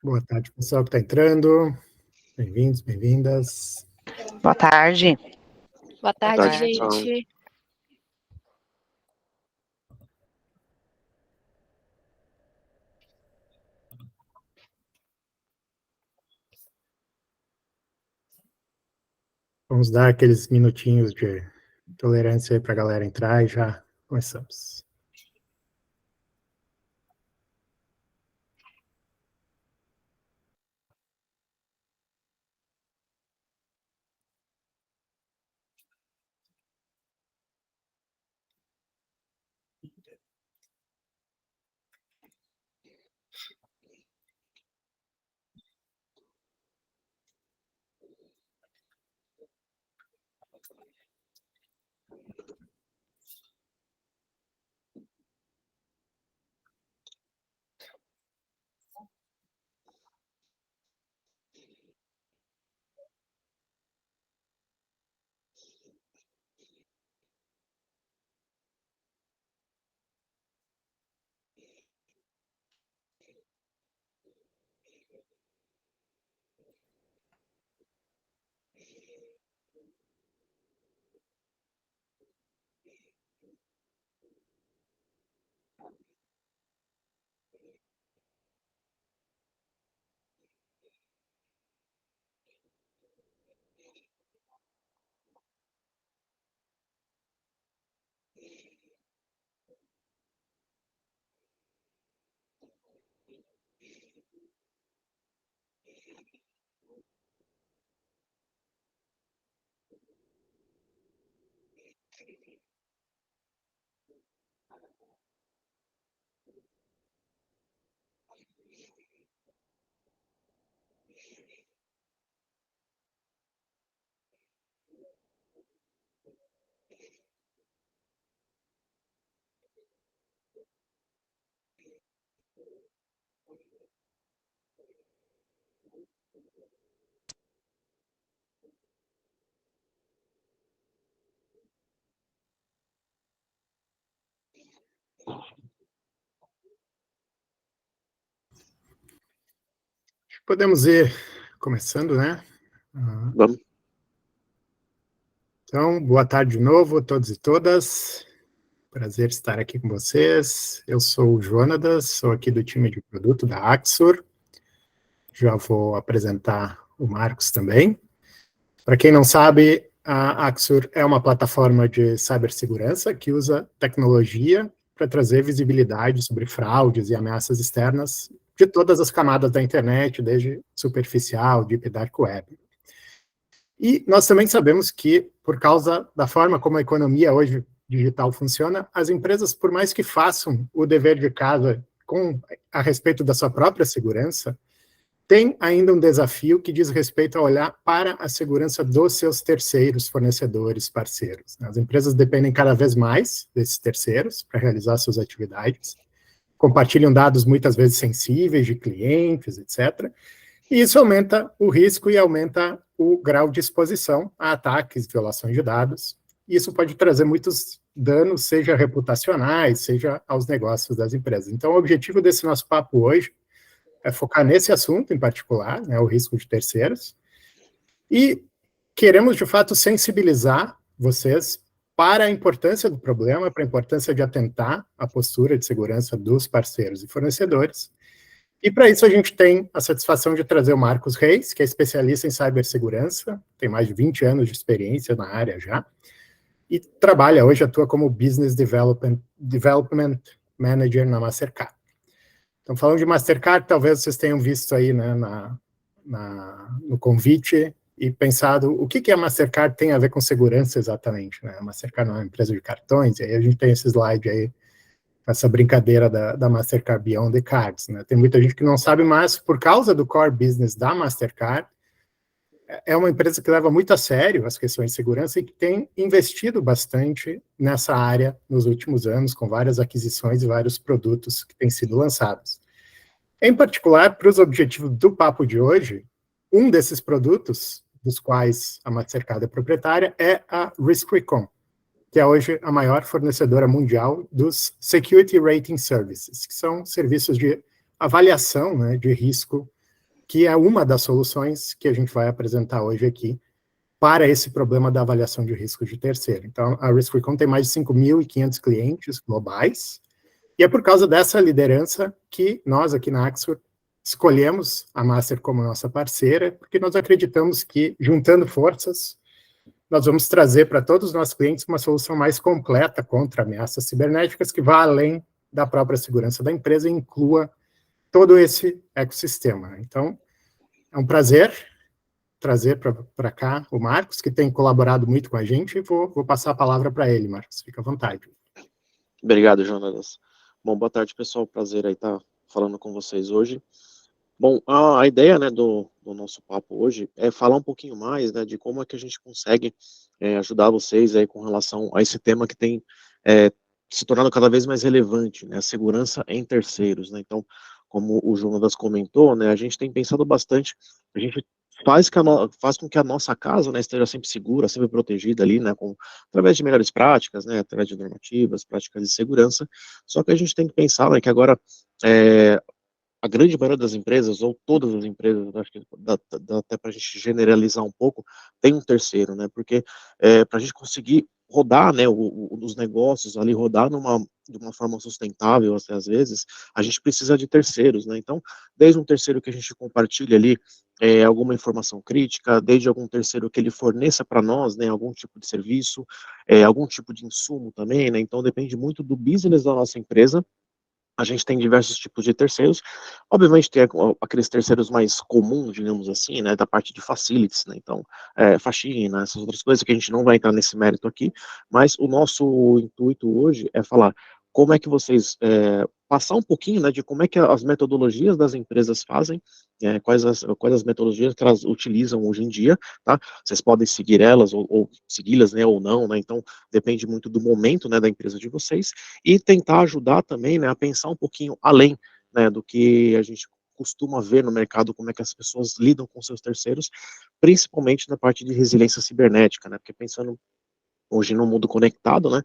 Boa tarde, pessoal que está entrando. Bem-vindos, bem-vindas. Boa tarde. Boa tarde, gente. Vamos dar aqueles minutinhos de tolerância aí para a galera entrar e já começamos. Podemos ir começando, né? Vamos. Então, boa tarde de novo a todos e todas. Prazer estar aqui com vocês. Eu sou o Jonatas, sou aqui do time de produto da Axur. Já vou apresentar o Marcos também. Para quem não sabe, a Axur é uma plataforma de cibersegurança que usa tecnologia para trazer visibilidade sobre fraudes e ameaças externas de todas as camadas da internet, desde superficial, deep dark web. E nós também sabemos que, por causa da forma como a economia hoje digital funciona, as empresas, por mais que façam o dever de casa a respeito da sua própria segurança, tem ainda um desafio que diz respeito a olhar para a segurança dos seus terceiros, fornecedores, parceiros. As empresas dependem cada vez mais desses terceiros para realizar suas atividades, compartilham dados muitas vezes sensíveis de clientes, etc., e isso aumenta o risco e aumenta o grau de exposição a ataques, violações de dados. E isso pode trazer muitos danos, seja reputacionais, seja aos negócios das empresas. Então, o objetivo desse nosso papo hoje é focar nesse assunto em particular, né, o risco de terceiros, e queremos, de fato, sensibilizar vocês para a importância do problema, para a importância de atentar à postura de segurança dos parceiros e fornecedores. E para isso a gente tem a satisfação de trazer o Marcos Reis, que é especialista em cibersegurança, tem mais de 20 anos de experiência na área já, e trabalha hoje, atua como Business Development Manager na Mastercard. Então, falando de Mastercard, talvez vocês tenham visto aí, né, no convite e pensado o que a Mastercard tem a ver com segurança exatamente, né? A Mastercard não é uma empresa de cartões, e aí a gente tem esse slide aí, essa brincadeira da Mastercard Beyond the Cards, né? Tem muita gente que não sabe, mas por causa do core business da Mastercard, é uma empresa que leva muito a sério as questões de segurança e que tem investido bastante nessa área nos últimos anos, com várias aquisições e vários produtos que têm sido lançados. Em particular, para os objetivos do papo de hoje, um desses produtos, dos quais a Mastercard é proprietária, é a RiskRecon, que é hoje a maior fornecedora mundial dos Security Rating Services, que são serviços de avaliação, né, de risco, que é uma das soluções que a gente vai apresentar hoje aqui para esse problema da avaliação de risco de terceiro. Então, a RiskRecon tem mais de 5.500 clientes globais, e é por causa dessa liderança que nós, aqui na Axur, escolhemos a Master como nossa parceira, porque nós acreditamos que, juntando forças, nós vamos trazer para todos os nossos clientes uma solução mais completa contra ameaças cibernéticas, que vá além da própria segurança da empresa e inclua todo esse ecossistema. Então, é um prazer trazer para cá o Marcos, que tem colaborado muito com a gente, e vou passar a palavra para ele, Marcos. Fica à vontade. Obrigado, Jonatas. Bom, boa tarde, pessoal. Prazer aí estar falando com vocês hoje. Bom, a ideia, né, do nosso papo hoje é falar um pouquinho mais, né, de como é que a gente consegue ajudar vocês aí com relação a esse tema que tem se tornado cada vez mais relevante, né, a segurança em terceiros, né. Então, como o Jonatas comentou, né, a gente tem pensado bastante, a gente faz com que a nossa casa, né, esteja sempre segura, sempre protegida ali, né, através de melhores práticas, né, através de normativas, práticas de segurança. Só que a gente tem que pensar, né, que agora a grande maioria das empresas, ou todas as empresas, acho que dá até para a gente generalizar um pouco, tem um terceiro, né, porque para a gente conseguir rodar, né, os negócios ali, rodar de uma forma sustentável, até às vezes, a gente precisa de terceiros, né, então, desde um terceiro que a gente compartilha ali, alguma informação crítica, desde algum terceiro que ele forneça para nós, né, algum tipo de serviço, algum tipo de insumo também, né, então depende muito do business da nossa empresa. A gente tem diversos tipos de terceiros, obviamente tem aqueles terceiros mais comuns, digamos assim, né, da parte de facilities, né, então, faxina, essas outras coisas que a gente não vai entrar nesse mérito aqui, mas o nosso intuito hoje é falar como é que vocês, passar um pouquinho, né, de como é que as metodologias das empresas fazem, quais as metodologias que elas utilizam hoje em dia, tá, vocês podem seguir elas ou segui-las, né, ou não, né, então depende muito do momento, né, da empresa de vocês, e tentar ajudar também, né, a pensar um pouquinho além, né, do que a gente costuma ver no mercado, como é que as pessoas lidam com seus terceiros, principalmente na parte de resiliência cibernética, né, porque pensando hoje no mundo conectado, né,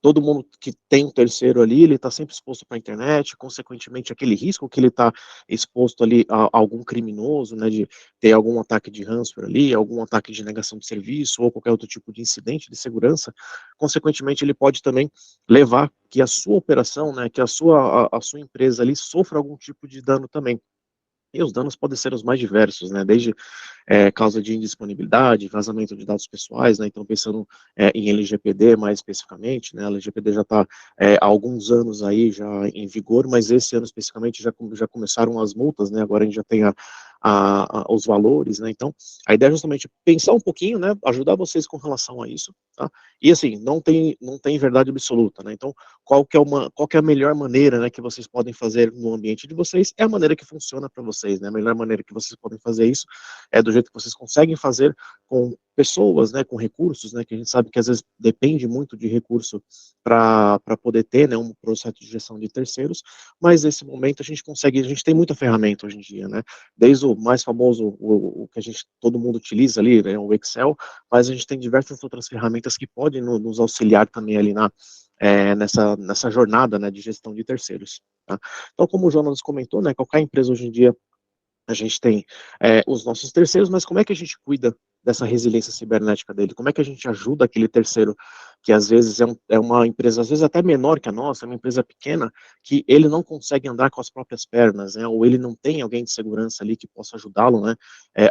todo mundo que tem um terceiro ali, ele está sempre exposto para a internet, consequentemente aquele risco que ele está exposto ali a algum criminoso, né, de ter algum ataque de ransomware ali, algum ataque de negação de serviço ou qualquer outro tipo de incidente de segurança, consequentemente ele pode também levar que a sua operação, né, que a sua empresa ali sofra algum tipo de dano também. E os danos podem ser os mais diversos, né, desde causa de indisponibilidade, vazamento de dados pessoais, né, então pensando em LGPD mais especificamente, né, a LGPD já está há alguns anos aí já em vigor, mas esse ano especificamente já começaram as multas, né, agora a gente já tem os valores, né, então a ideia é justamente pensar um pouquinho, né, ajudar vocês com relação a isso, tá, e assim, não tem verdade absoluta, né, então qual que é a melhor maneira, né, que vocês podem fazer no ambiente de vocês, é a maneira que funciona para vocês, né, a melhor maneira que vocês podem fazer isso é do jeito que vocês conseguem fazer com pessoas, né, com recursos, né, que a gente sabe que às vezes depende muito de recurso para poder ter, né, um processo de gestão de terceiros, mas nesse momento a gente tem muita ferramenta hoje em dia, né, desde o mais famoso, o que todo mundo utiliza ali, né, o Excel, mas a gente tem diversas outras ferramentas que podem nos auxiliar também ali nessa jornada, né, de gestão de terceiros, tá? Então, como o Jonas comentou, né, qualquer empresa hoje em dia a gente tem os nossos terceiros, mas como é que a gente cuida dessa resiliência cibernética dele? Como é que a gente ajuda aquele terceiro, que às vezes é uma empresa, às vezes até menor que a nossa, é uma empresa pequena, que ele não consegue andar com as próprias pernas, né, ou ele não tem alguém de segurança ali que possa ajudá-lo, né,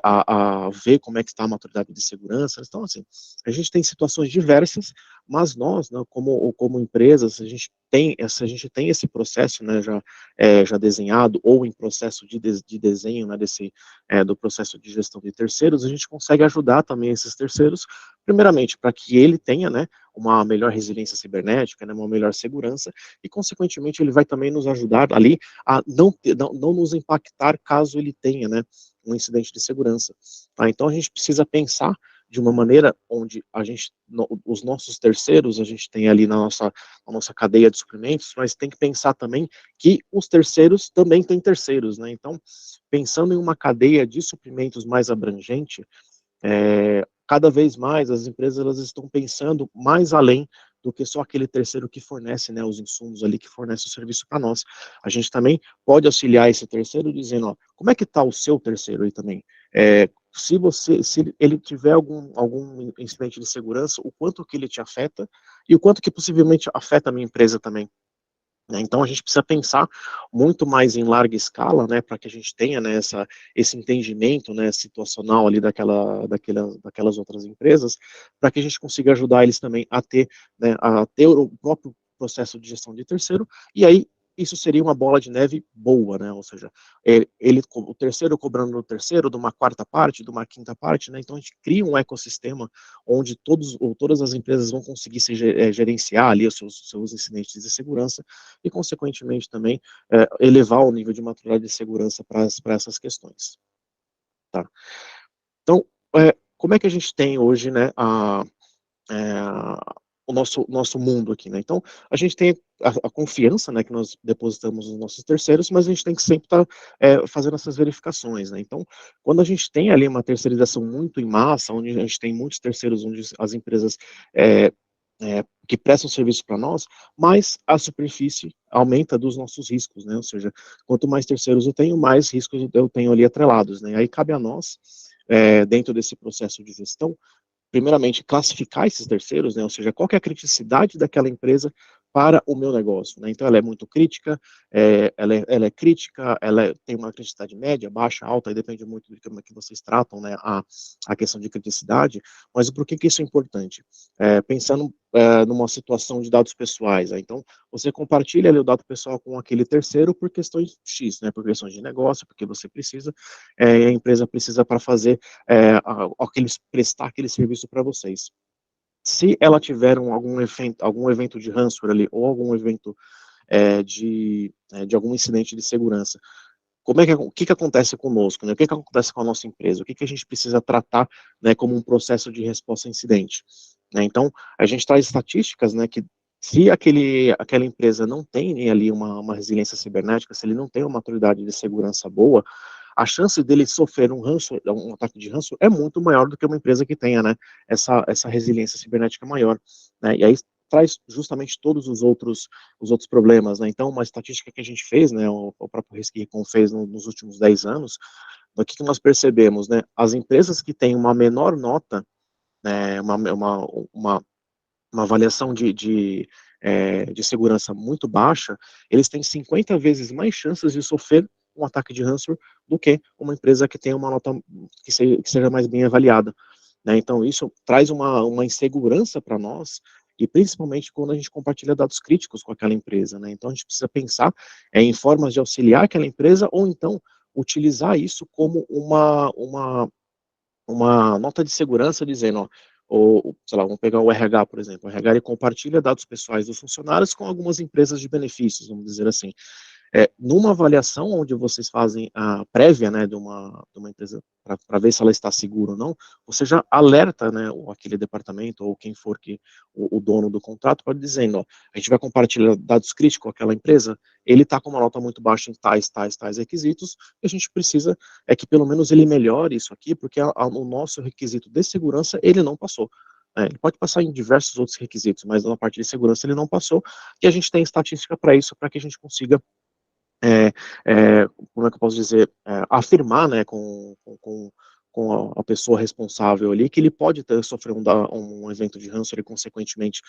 a ver como é que está a maturidade de segurança. Então, assim, a gente tem situações diversas, mas nós, né, como empresas, a gente tem esse processo, né, já desenhado ou em processo de desenho, né, do processo de gestão de terceiros, a gente consegue ajudar também esses terceiros, primeiramente, para que ele tenha, né, uma melhor resiliência cibernética, né, uma melhor segurança, e, consequentemente, ele vai também nos ajudar ali a não nos impactar caso ele tenha, né, um incidente de segurança. Tá? Então a gente precisa pensar de uma maneira onde os nossos terceiros, a gente tem ali na nossa cadeia de suprimentos, mas tem que pensar também que os terceiros também têm terceiros, né? Então, pensando em uma cadeia de suprimentos mais abrangente, cada vez mais as empresas elas estão pensando mais além do que só aquele terceiro que fornece, né, os insumos ali, que fornece o serviço para nós. A gente também pode auxiliar esse terceiro dizendo, ó, como é que está o seu terceiro aí também? Se ele tiver algum incidente de segurança, o quanto que ele te afeta e o quanto que possivelmente afeta a minha empresa também. Então, a gente precisa pensar muito mais em larga escala, né, para que a gente tenha, né, esse entendimento, né, situacional ali daquelas outras empresas, para que a gente consiga ajudar eles também a ter o próprio processo de gestão de terceiro, e aí isso seria uma bola de neve boa, né, ou seja, o terceiro cobrando no terceiro, de uma quarta parte, de uma quinta parte, né, então a gente cria um ecossistema onde todas as empresas vão conseguir gerenciar ali os seus incidentes de segurança, e, consequentemente, também elevar o nível de maturidade de segurança para essas questões. Tá? Então, como é que a gente tem hoje, né, o nosso mundo aqui, né? Então, a gente tem a confiança, né, que nós depositamos nos nossos terceiros, mas a gente tem que sempre estar fazendo essas verificações, né? Então, quando a gente tem ali uma terceirização muito em massa, onde a gente tem muitos terceiros, onde as empresas que prestam serviço para nós, mais a superfície aumenta dos nossos riscos, né? Ou seja, quanto mais terceiros eu tenho, mais riscos eu tenho ali atrelados, né? Aí cabe a nós, dentro desse processo de gestão, primeiramente, classificar esses terceiros, né, ou seja, qual que é a criticidade daquela empresa para o meu negócio, né, então ela é muito crítica, ela é crítica, tem uma criticidade média, baixa, alta, e depende muito de como é que vocês tratam, né, a questão de criticidade, mas por que isso é importante? Pensando numa situação de dados pessoais, né, então você compartilha ali o dado pessoal com aquele terceiro por questões X, né, por questões de negócio, porque você precisa, e a empresa precisa para fazer prestar aquele serviço para vocês. Se ela tiver algum evento de ransomware ali, ou algum evento de algum incidente de segurança, o que acontece conosco, né? O que acontece com a nossa empresa? O que a gente precisa tratar, né, como um processo de resposta a incidente? Né? Então, a gente traz estatísticas, né, que se aquela empresa não tem ali uma resiliência cibernética, se ele não tem uma maturidade de segurança boa, a chance dele sofrer um ataque de ransomware é muito maior do que uma empresa que tenha, né, essa resiliência cibernética maior, né, e aí traz justamente todos os outros problemas, né, então uma estatística que a gente fez, né, o próprio Risk-Recon fez nos últimos 10 anos, o que nós percebemos, né, as empresas que têm uma menor nota, né, uma avaliação de segurança muito baixa, eles têm 50 vezes mais chances de sofrer um ataque de ransomware do que uma empresa que tenha uma nota que seja mais bem avaliada. Né? Então, isso traz uma insegurança para nós, e principalmente quando a gente compartilha dados críticos com aquela empresa. Né? Então, a gente precisa pensar em formas de auxiliar aquela empresa, ou então utilizar isso como uma nota de segurança dizendo, ó, ou, sei lá, vamos pegar o RH, por exemplo. O RH ele compartilha dados pessoais dos funcionários com algumas empresas de benefícios, vamos dizer assim. Numa avaliação onde vocês fazem a prévia, né, de uma empresa para ver se ela está segura ou não, você já alerta, né, aquele departamento ou quem for o dono do contrato pode dizendo, ó, a gente vai compartilhar dados críticos com aquela empresa, ele está com uma nota muito baixa em tais requisitos, e a gente precisa que pelo menos ele melhore isso aqui, porque o nosso requisito de segurança ele não passou. Ele pode passar em diversos outros requisitos, mas na parte de segurança ele não passou, e a gente tem estatística para isso, para que a gente consiga como é que eu posso dizer, afirmar, né, com a pessoa responsável ali, que ele pode sofrer um evento de ransomware e, consequentemente,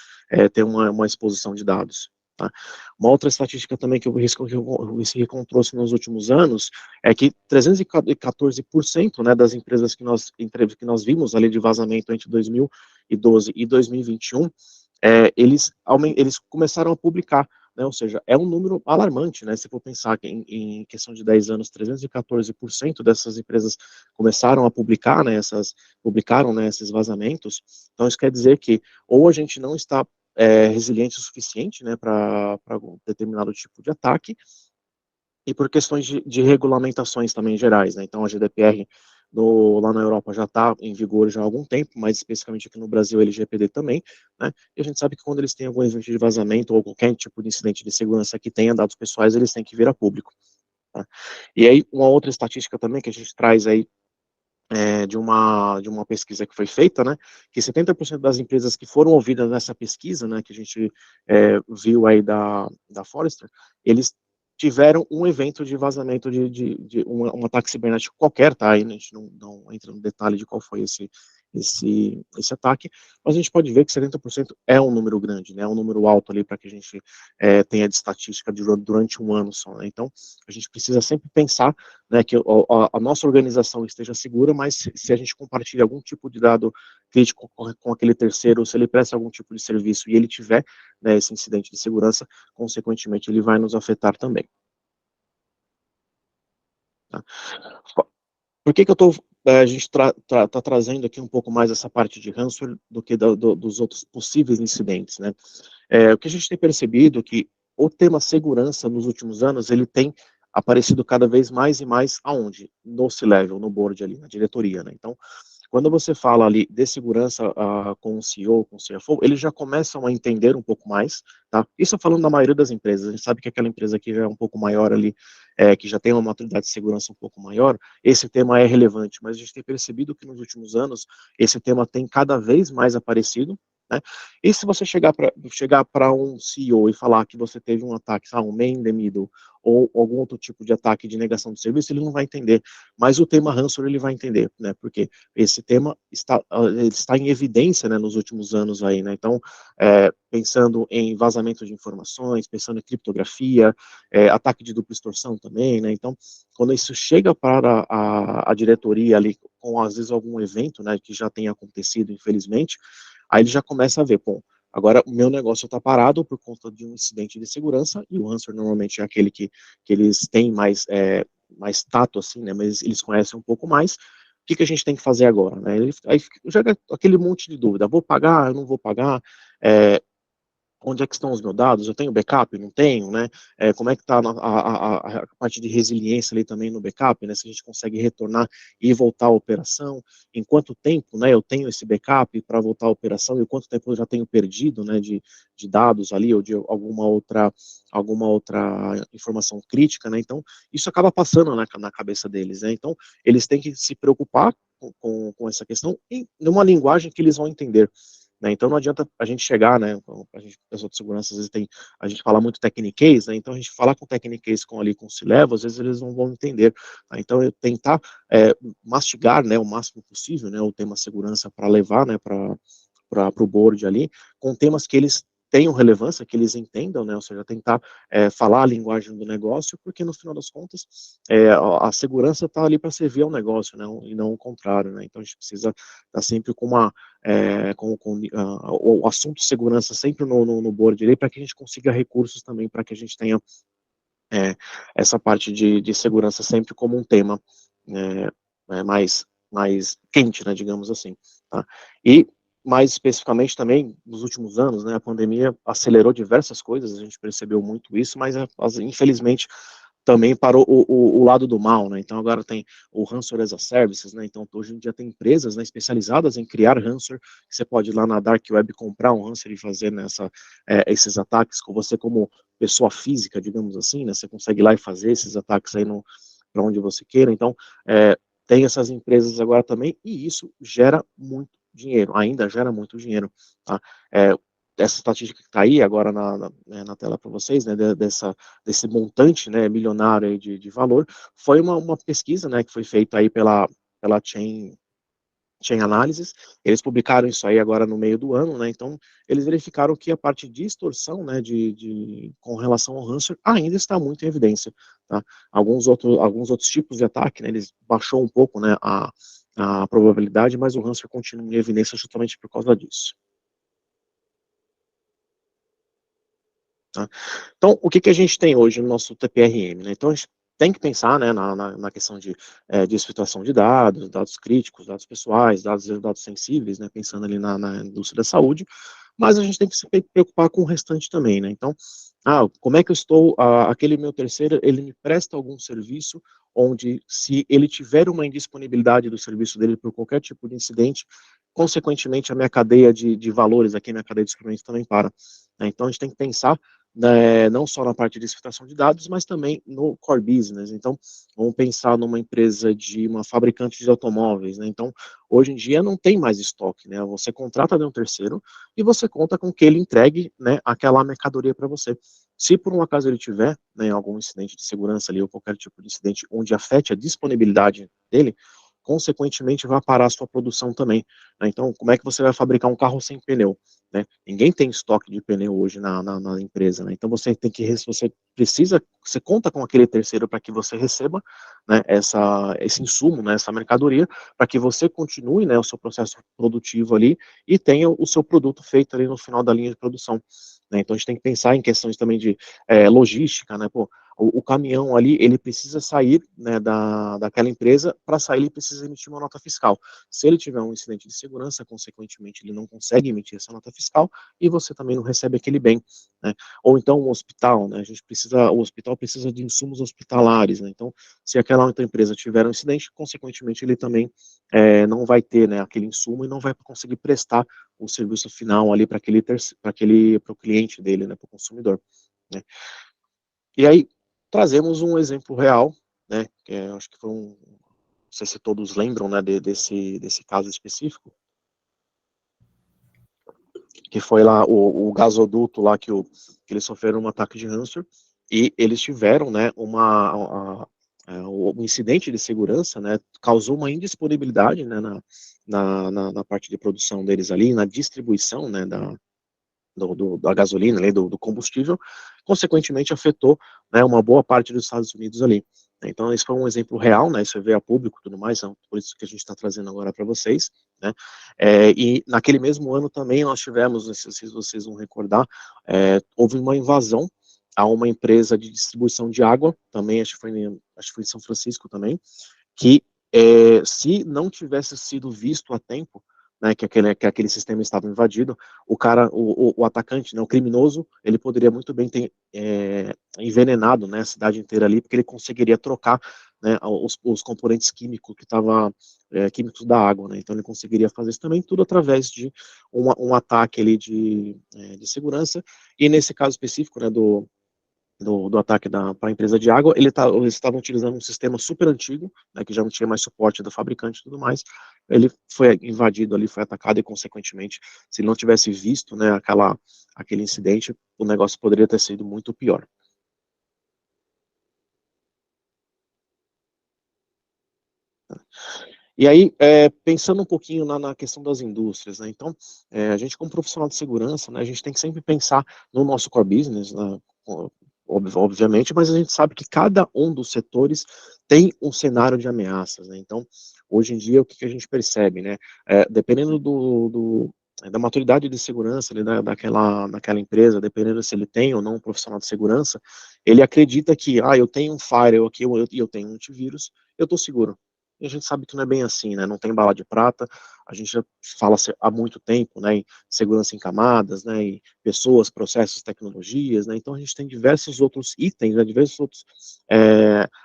ter uma exposição de dados. Tá? Uma outra estatística também que o Risk-Recon trouxe nos últimos anos é que 314%, né, das empresas que nós vimos ali de vazamento entre 2012 e 2021, eles começaram a publicar, né, ou seja, é um número alarmante, né, se for pensar que em questão de 10 anos, 314% dessas empresas começaram a publicar, né, publicaram, né, esses vazamentos. Então isso quer dizer que ou a gente não está resiliente o suficiente, né, para determinado tipo de ataque, e por questões de regulamentações também gerais, né? Então a GDPR lá na Europa já está em vigor já há algum tempo, mas especificamente aqui no Brasil, LGPD também, né? E a gente sabe que quando eles têm algum evento de vazamento ou qualquer tipo de incidente de segurança que tenha dados pessoais, eles têm que vir a público. Tá? E aí, uma outra estatística também que a gente traz aí de uma pesquisa que foi feita, né, que 70% das empresas que foram ouvidas nessa pesquisa, né, que a gente viu aí da Forrester, eles tiveram um evento de vazamento de um ataque cibernético qualquer, tá? Aí a gente não entra no detalhe de qual foi esse ataque, mas a gente pode ver que 70% é um número grande, né? É um número alto ali para que a gente tenha de estatística durante um ano só, né? Então, a gente precisa sempre pensar, né, que a nossa organização esteja segura, mas se a gente compartilha algum tipo de dado crítico com aquele terceiro, se ele presta algum tipo de serviço e ele tiver, né, esse incidente de segurança, consequentemente ele vai nos afetar também. Tá? Por que a gente está trazendo aqui um pouco mais essa parte de ransomware do que dos outros possíveis incidentes, né? O que a gente tem percebido é que o tema segurança nos últimos anos, ele tem aparecido cada vez mais e mais aonde? No C-Level, no board ali, na diretoria, né? Então, quando você fala ali de segurança com o CEO, com o CFO, eles já começam a entender um pouco mais, tá? Isso falando da maioria das empresas, a gente sabe que aquela empresa que já é um pouco maior ali, que já tem uma maturidade de segurança um pouco maior, esse tema é relevante, mas a gente tem percebido que nos últimos anos, esse tema tem cada vez mais aparecido, né? E se você chegar para um CEO e falar que você teve um ataque, sabe, um man in the middle, ou algum outro tipo de ataque de negação de serviço, ele não vai entender, mas o tema ransomware ele vai entender, né? Porque esse tema ele está em evidência, né, nos últimos anos aí, né? Então, pensando em vazamento de informações, pensando em criptografia, ataque de dupla extorsão também, né? Então, quando isso chega para a diretoria ali, com às vezes algum evento, né, que já tenha acontecido, infelizmente, aí ele já começa a ver, bom, agora o meu negócio está parado por conta de um incidente de segurança, e o ransomware normalmente é aquele que eles têm mais tato, assim, né, mas eles conhecem um pouco mais. O que a gente tem que fazer agora, né? Aí joga aquele monte de dúvida, vou pagar, eu não vou pagar, onde é que estão os meus dados? Eu tenho backup? Não tenho, né? Como é que está a parte de resiliência ali também no backup, né? Se a gente consegue retornar e voltar à operação, em quanto tempo, né, eu tenho esse backup para voltar à operação e quanto tempo eu já tenho perdido, né, de dados ali ou de alguma outra informação crítica, né? Então, isso acaba passando na cabeça deles, né? Então, eles têm que se preocupar com essa questão em uma linguagem que eles vão entender. Né? Então não adianta a gente chegar, né, pessoa de segurança, às vezes a gente fala muito techniquez, né, então a gente falar com techniquez com o C-Level, às vezes eles não vão entender, tá? Então eu tentar mastigar, né, o máximo possível, né, o tema segurança para levar, né, para o board ali, com temas que eles tenham relevância, que eles entendam, né, ou seja, tentar falar a linguagem do negócio, porque no final das contas, a segurança está ali para servir ao negócio, né, e não o contrário, né, então a gente precisa estar sempre com o assunto segurança sempre no board ali, para que a gente consiga recursos também, para que a gente tenha essa parte de segurança sempre como um tema mais quente, né, digamos assim, tá? E mais especificamente também, nos últimos anos, né, a pandemia acelerou diversas coisas, a gente percebeu muito isso, mas infelizmente também para o lado do mal, né? Então agora tem o ransomware as a services, né? Então hoje em dia tem empresas, né, especializadas em criar ransomware, que você pode ir lá na dark web comprar um ransomware e fazer esses ataques com você como pessoa física, digamos assim, né? Você consegue ir lá e fazer esses ataques aí para onde você queira. Então tem essas empresas agora também e isso gera muito dinheiro, ainda gera muito dinheiro, tá? Essa estatística que está aí agora na tela para vocês, né, desse montante, né, milionário aí de valor, foi uma pesquisa, né, que foi feita aí pela Chain Analysis. Eles publicaram isso aí agora no meio do ano, né, então eles verificaram que a parte de extorsão, né, com relação ao ransomware ainda está muito em evidência, tá? Alguns outros tipos de ataque, né, eles baixou um pouco, né, a probabilidade, mas o ransomware continua em evidência justamente por causa disso. Tá? Então, o que a gente tem hoje no nosso TPRM? Né? Então, a gente tem que pensar, né, na questão de filtração de dados críticos, dados pessoais, dados sensíveis, né, pensando ali na indústria da saúde, mas a gente tem que se preocupar com o restante também, né? Então, como é que eu estou, aquele meu terceiro, ele me presta algum serviço onde, se ele tiver uma indisponibilidade do serviço dele por qualquer tipo de incidente, consequentemente, a minha cadeia de valores aqui, minha cadeia de suprimentos também para, né? Então, a gente tem que pensar, né, não só na parte de exfiltração de dados, mas também no core business. Então, vamos pensar numa empresa de uma fabricante de automóveis, né? Então, hoje em dia não tem mais estoque, né? Você contrata de um terceiro e você conta com que ele entregue, né, aquela mercadoria para você. Se por um acaso ele tiver, né, algum incidente de segurança ali ou qualquer tipo de incidente onde afete a disponibilidade dele, consequentemente vai parar a sua produção também, né? Então, como é que você vai fabricar um carro sem pneu, né? Ninguém tem estoque de pneu hoje na empresa, né? Então você tem que, você conta com aquele terceiro para que você receba, né, esse insumo, né, essa mercadoria, para que você continue, né, o seu processo produtivo ali e tenha o seu produto feito ali no final da linha de produção, né? Então a gente tem que pensar em questões também de logística, né? Pô, o caminhão ali, ele precisa sair, né, daquela empresa. Para sair ele precisa emitir uma nota fiscal. Se ele tiver um incidente de segurança, consequentemente ele não consegue emitir essa nota fiscal e você também não recebe aquele bem, né? Ou então um hospital, né? O hospital precisa de insumos hospitalares, né? Então, se aquela outra empresa tiver um incidente, consequentemente ele também não vai ter, né, aquele insumo e não vai conseguir prestar o serviço final ali para o cliente dele, né, para o consumidor, né? E aí trazemos um exemplo real, né, que acho que foi não sei se todos lembram, né, desse caso específico, que foi lá o gasoduto lá que eles sofreram um ataque de hamster e eles tiveram, né, um incidente de segurança, né, causou uma indisponibilidade, né, na parte de produção deles ali, na distribuição, né, da gasolina, ali, do combustível, consequentemente afetou, né, uma boa parte dos Estados Unidos ali. Então, esse foi um exemplo real, né, isso veio a público e tudo mais, então, por isso que a gente está trazendo agora para vocês, né, e naquele mesmo ano também nós tivemos, não sei se vocês vão recordar, houve uma invasão a uma empresa de distribuição de água, também, acho que foi em São Francisco também, que se não tivesse sido visto a tempo, né, que aquele sistema estava invadido, o atacante, né, o criminoso, ele poderia muito bem ter envenenado, né, a cidade inteira ali, porque ele conseguiria trocar, né, os componentes químicos químicos da água, né, então ele conseguiria fazer isso também, tudo através de um ataque ali de segurança, e nesse caso específico, né, do ataque para a empresa de água, eles estavam utilizando um sistema super antigo, né, que já não tinha mais suporte do fabricante e tudo mais. Ele foi invadido ali, foi atacado e, consequentemente, se ele não tivesse visto, né, aquele incidente, o negócio poderia ter sido muito pior. E aí, pensando um pouquinho na questão das indústrias, né, então, a gente como profissional de segurança, né, a gente tem que sempre pensar no nosso core business, né, obviamente, mas a gente sabe que cada um dos setores tem um cenário de ameaças, né, então, hoje em dia, o que a gente percebe, né, dependendo da maturidade de segurança ali, daquela empresa, dependendo se ele tem ou não um profissional de segurança, ele acredita que, eu tenho um firewall aqui, eu tenho um antivírus, eu estou seguro. E a gente sabe que não é bem assim, né? Não tem bala de prata. A gente já fala há muito tempo, né, em segurança em camadas, né, em pessoas, processos, tecnologias, né? Então a gente tem diversos outros itens, né, diversos outros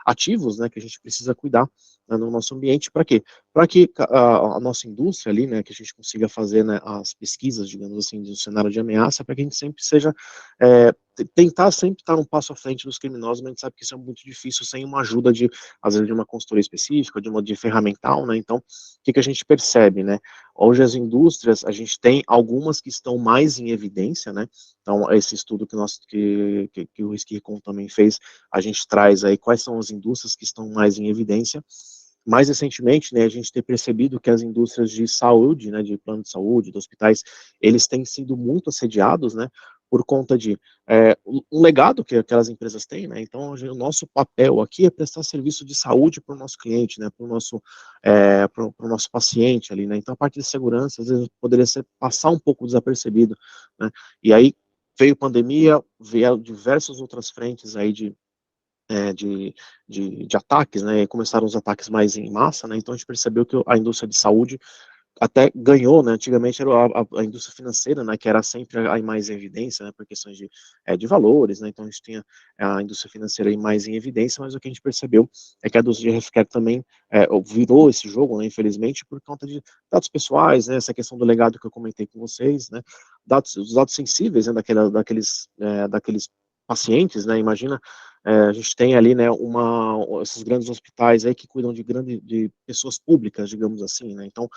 ativos, né, que a gente precisa cuidar, né, no nosso ambiente. Para quê? Para que a nossa indústria ali, né, que a gente consiga fazer, né, as pesquisas, digamos assim, do cenário de ameaça, para que a gente sempre seja tentar sempre estar um passo à frente dos criminosos, mas a gente sabe que isso é muito difícil sem uma ajuda às vezes, de uma consultoria específica, de ferramental, né? Então, o que a gente percebe, né? Hoje as indústrias, a gente tem algumas que estão mais em evidência, né? Então, esse estudo que o Riskicom também fez, a gente traz aí quais são as indústrias que estão mais em evidência. Mais recentemente, né, a gente tem percebido que as indústrias de saúde, né, de plano de saúde, de hospitais, eles têm sido muito assediados, né, por conta de um legado que aquelas empresas têm, né, então o nosso papel aqui é prestar serviço de saúde para o nosso cliente, né, para o nosso paciente ali, né, então a parte de segurança, às vezes, poderia passar um pouco desapercebido, né, e aí veio pandemia, vieram diversas outras frentes aí de ataques, né, e começaram os ataques mais em massa, né, então a gente percebeu que a indústria de saúde até ganhou, né, antigamente era a indústria financeira, né, que era sempre a mais em evidência, né, por questões de valores, né, então a gente tinha a indústria financeira aí mais em evidência, mas o que a gente percebeu é que a indústria de healthcare também virou esse jogo, né, infelizmente, por conta de dados pessoais, né, essa questão do legado que eu comentei com vocês, né, os dados sensíveis, né, daqueles pacientes, né, imagina, a gente tem ali, né, esses grandes hospitais aí que cuidam de pessoas públicas, digamos assim, né, então,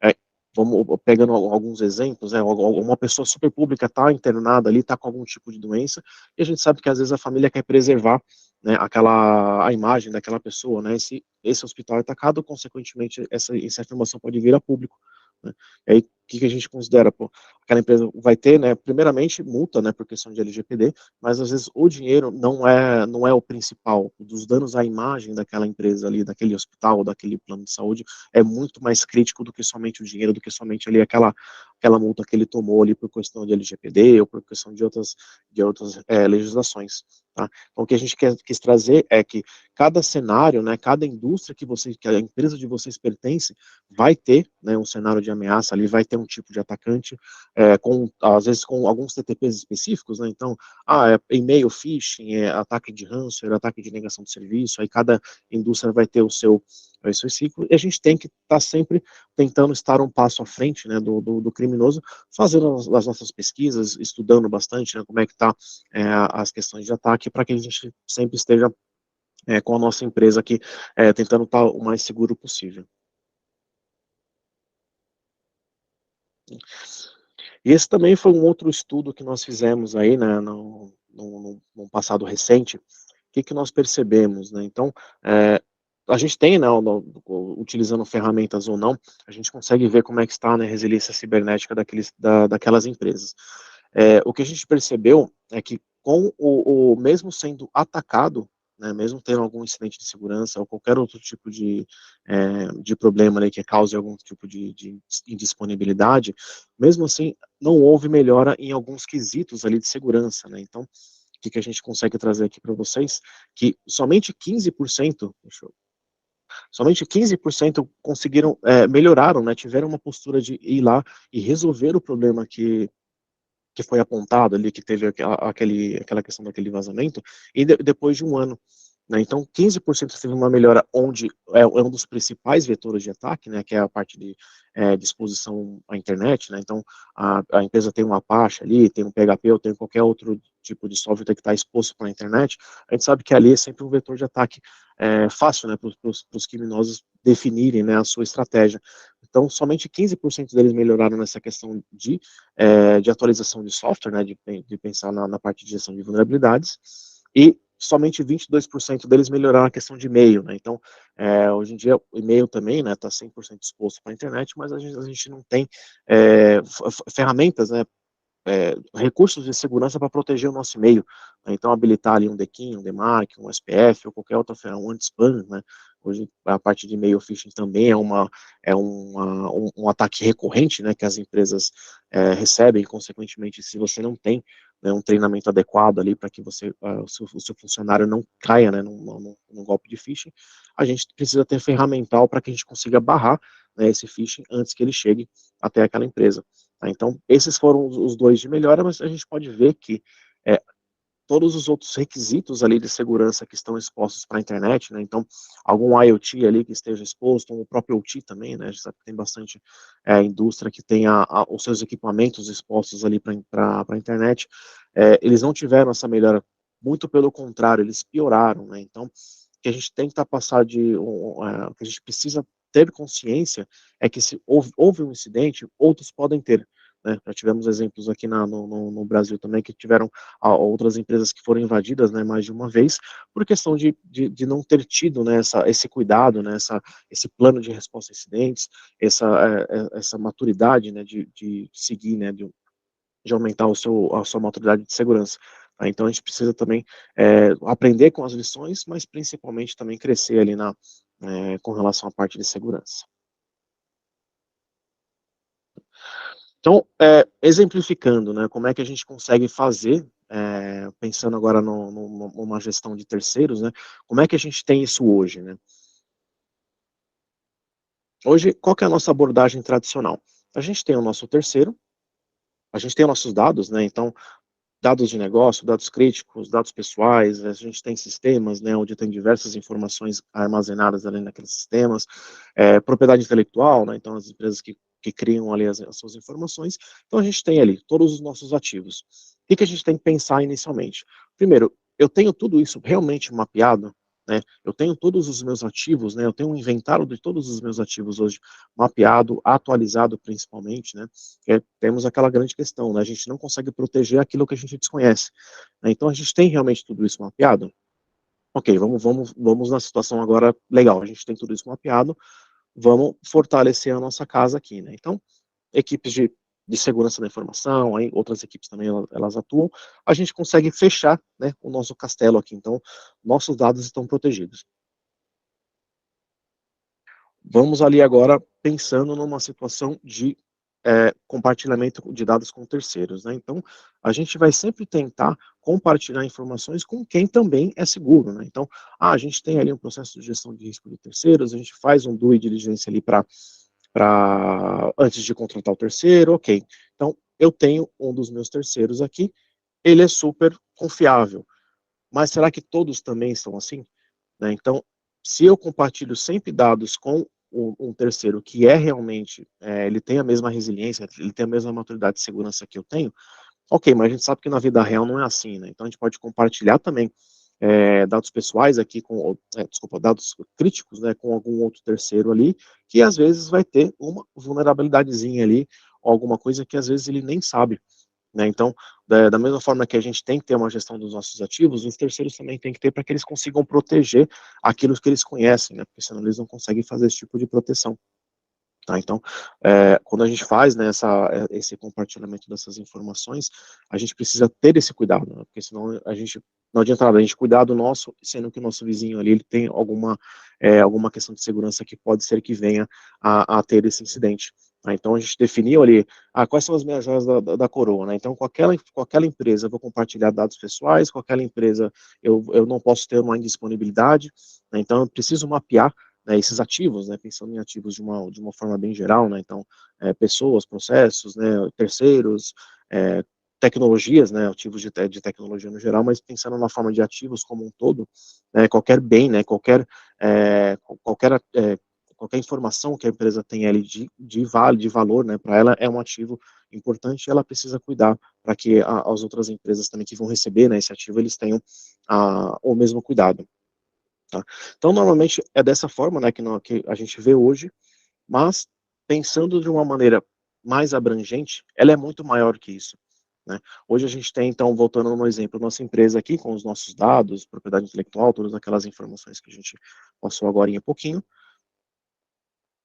é, vamos pegando alguns exemplos, né, uma pessoa super pública está internada ali, está com algum tipo de doença, e a gente sabe que às vezes a família quer preservar, né, a imagem daquela pessoa, né, esse hospital é atacado, consequentemente, essa informação pode vir a público, né, e aí, o que a gente considera, pô, aquela empresa vai ter, né, primeiramente, multa, né, por questão de LGPD, mas às vezes o dinheiro não é o principal, dos danos à imagem daquela empresa ali, daquele hospital, daquele plano de saúde, é muito mais crítico do que somente o dinheiro, do que somente ali aquela multa que ele tomou ali por questão de LGPD ou por questão de outras legislações, tá? Então, o que a gente quis trazer é que cada cenário, né, cada indústria que a empresa de vocês pertence, vai ter, né, um cenário de ameaça ali, vai ter um tipo de atacante, às vezes com alguns TTPs específicos, né, então, e-mail phishing, ataque de ransomware, ataque de negação de serviço, aí cada indústria vai ter o seu ciclo, e a gente tem que estar sempre tentando estar um passo à frente, né, do criminoso, fazendo as nossas pesquisas, estudando bastante, né, como é que está as questões de ataque, para que a gente sempre esteja com a nossa empresa aqui, tentando estar o mais seguro possível. E esse também foi um outro estudo que nós fizemos aí, né, num passado recente. O que nós percebemos, né? Então, a gente tem, né, utilizando ferramentas ou não, a gente consegue ver como é que está, né, a resiliência cibernética daquelas empresas. O que a gente percebeu é que mesmo sendo atacado, né, mesmo tendo algum incidente de segurança ou qualquer outro tipo de problema ali que cause algum tipo de indisponibilidade, mesmo assim, não houve melhora em alguns quesitos ali de segurança, né? Então, o que a gente consegue trazer aqui para vocês, que somente 15% conseguiram, melhoraram, né, tiveram uma postura de ir lá e resolver o problema que foi apontado ali, que teve aquela questão daquele vazamento, e depois de um ano, né? Então, 15% teve uma melhora onde é um dos principais vetores de ataque, né, que é a parte de exposição à internet, né? Então, a empresa tem um Apache ali, tem um PHP, ou tem qualquer outro tipo de software que está exposto para a internet, a gente sabe que ali é sempre um vetor de ataque fácil, né, para os criminosos definirem, né, a sua estratégia. Então, somente 15% deles melhoraram nessa questão de atualização de software, né, de pensar na parte de gestão de vulnerabilidades, e somente 22% deles melhoraram a questão de e-mail, né, então, hoje em dia, o e-mail também, né, está 100% exposto para a internet, mas a gente não tem ferramentas, né, recursos de segurança para proteger o nosso e-mail, né? Então habilitar ali um DKIM, um DMARC, um SPF ou qualquer outra ferramenta, um anti-spam, né? Hoje a parte de e-mail phishing também é um ataque recorrente, né, que as empresas recebem, consequentemente, se você não tem, né, um treinamento adequado ali para que o seu funcionário não caia, né, num golpe de phishing, a gente precisa ter ferramental para que a gente consiga barrar, né, esse phishing antes que ele chegue até aquela empresa. Tá? Então, esses foram os dois de melhora, mas a gente pode ver que é, todos os outros requisitos ali de segurança que estão expostos para a internet, né? Então, algum IoT ali que esteja exposto, o próprio OT também, né? A gente sabe que tem bastante indústria que tem os seus equipamentos expostos ali para a internet. Eles não tiveram essa melhora, muito pelo contrário, eles pioraram, né? Então, o que a gente tenta passar o que a gente precisa ter consciência é que se houve um incidente, outros podem ter, né? Já tivemos exemplos aqui no Brasil também que tiveram outras empresas que foram invadidas, né, mais de uma vez, por questão de não ter tido, né, esse cuidado, né, esse plano de resposta a incidentes, essa maturidade, né, de seguir, né, de aumentar a sua maturidade de segurança. Tá? Então a gente precisa também aprender com as lições, mas principalmente também crescer ali com relação à parte de segurança. Então, exemplificando, né, como é que a gente consegue fazer, pensando agora numa gestão de terceiros, né, como é que a gente tem isso hoje, né? Hoje, qual que é a nossa abordagem tradicional? A gente tem o nosso terceiro, a gente tem os nossos dados, né? Então, dados de negócio, dados críticos, dados pessoais, a gente tem sistemas, né, onde tem diversas informações armazenadas ali naqueles sistemas, propriedade intelectual, né, então as empresas que criam ali as suas informações, então a gente tem ali todos os nossos ativos. O que a gente tem que pensar inicialmente? Primeiro, eu tenho tudo isso realmente mapeado, né, eu tenho todos os meus ativos, né, eu tenho um inventário de todos os meus ativos hoje mapeado, atualizado principalmente, né, temos aquela grande questão, né, a gente não consegue proteger aquilo que a gente desconhece, né, então a gente tem realmente tudo isso mapeado? Ok, vamos na situação agora legal, a gente tem tudo isso mapeado, vamos fortalecer a nossa casa aqui, né, então, equipes de segurança da informação, aí outras equipes também elas atuam, a gente consegue fechar, né, o nosso castelo aqui, então, nossos dados estão protegidos. Vamos ali agora pensando numa situação de compartilhamento de dados com terceiros, né? Então, a gente vai sempre tentar compartilhar informações com quem também é seguro, né? Então, a gente tem ali um processo de gestão de risco de terceiros, a gente faz um due diligence ali para antes de contratar o terceiro, ok. Então, eu tenho um dos meus terceiros aqui, ele é super confiável, mas será que todos também são assim? Né? Então, se eu compartilho sempre dados com um terceiro que é realmente, ele tem a mesma resiliência, ele tem a mesma maturidade de segurança que eu tenho, ok, mas a gente sabe que na vida real não é assim, né? Então a gente pode compartilhar também dados pessoais aqui desculpa, dados críticos, né, com algum outro terceiro ali, que às vezes vai ter uma vulnerabilidadezinha ali, ou alguma coisa que às vezes ele nem sabe. Né? Então, da mesma forma que a gente tem que ter uma gestão dos nossos ativos, os terceiros também têm que ter para que eles consigam proteger aquilo que eles conhecem, né? Porque senão eles não conseguem fazer esse tipo de proteção. Tá? Então, quando a gente faz, né, esse compartilhamento dessas informações, a gente precisa ter esse cuidado, né? Porque senão a gente não adianta nada a gente cuidar do nosso, sendo que o nosso vizinho ali ele tem alguma questão de segurança que pode ser que venha a ter esse incidente. Tá? Então a gente definiu ali quais são as minhas joias da coroa, né? Então com aquela empresa eu vou compartilhar dados pessoais, com aquela empresa eu não posso ter uma indisponibilidade, né? Então eu preciso mapear, né, esses ativos, né, pensando em ativos de uma forma bem geral, né, então, pessoas, processos, né, terceiros, tecnologias, né, ativos de tecnologia no geral, mas pensando na forma de ativos como um todo, né, qualquer bem, né, é, qualquer, é, qualquer informação que a empresa tem ali de valor, né, para ela é um ativo importante e ela precisa cuidar para que as outras empresas também que vão receber, né, esse ativo, eles tenham o mesmo cuidado. Tá? Então, normalmente é dessa forma, né, que a gente vê hoje, mas pensando de uma maneira mais abrangente, ela é muito maior que isso. Né? Hoje a gente tem, então, voltando no exemplo, nossa empresa aqui, com os nossos dados, propriedade intelectual, todas aquelas informações que a gente passou agora em pouquinho,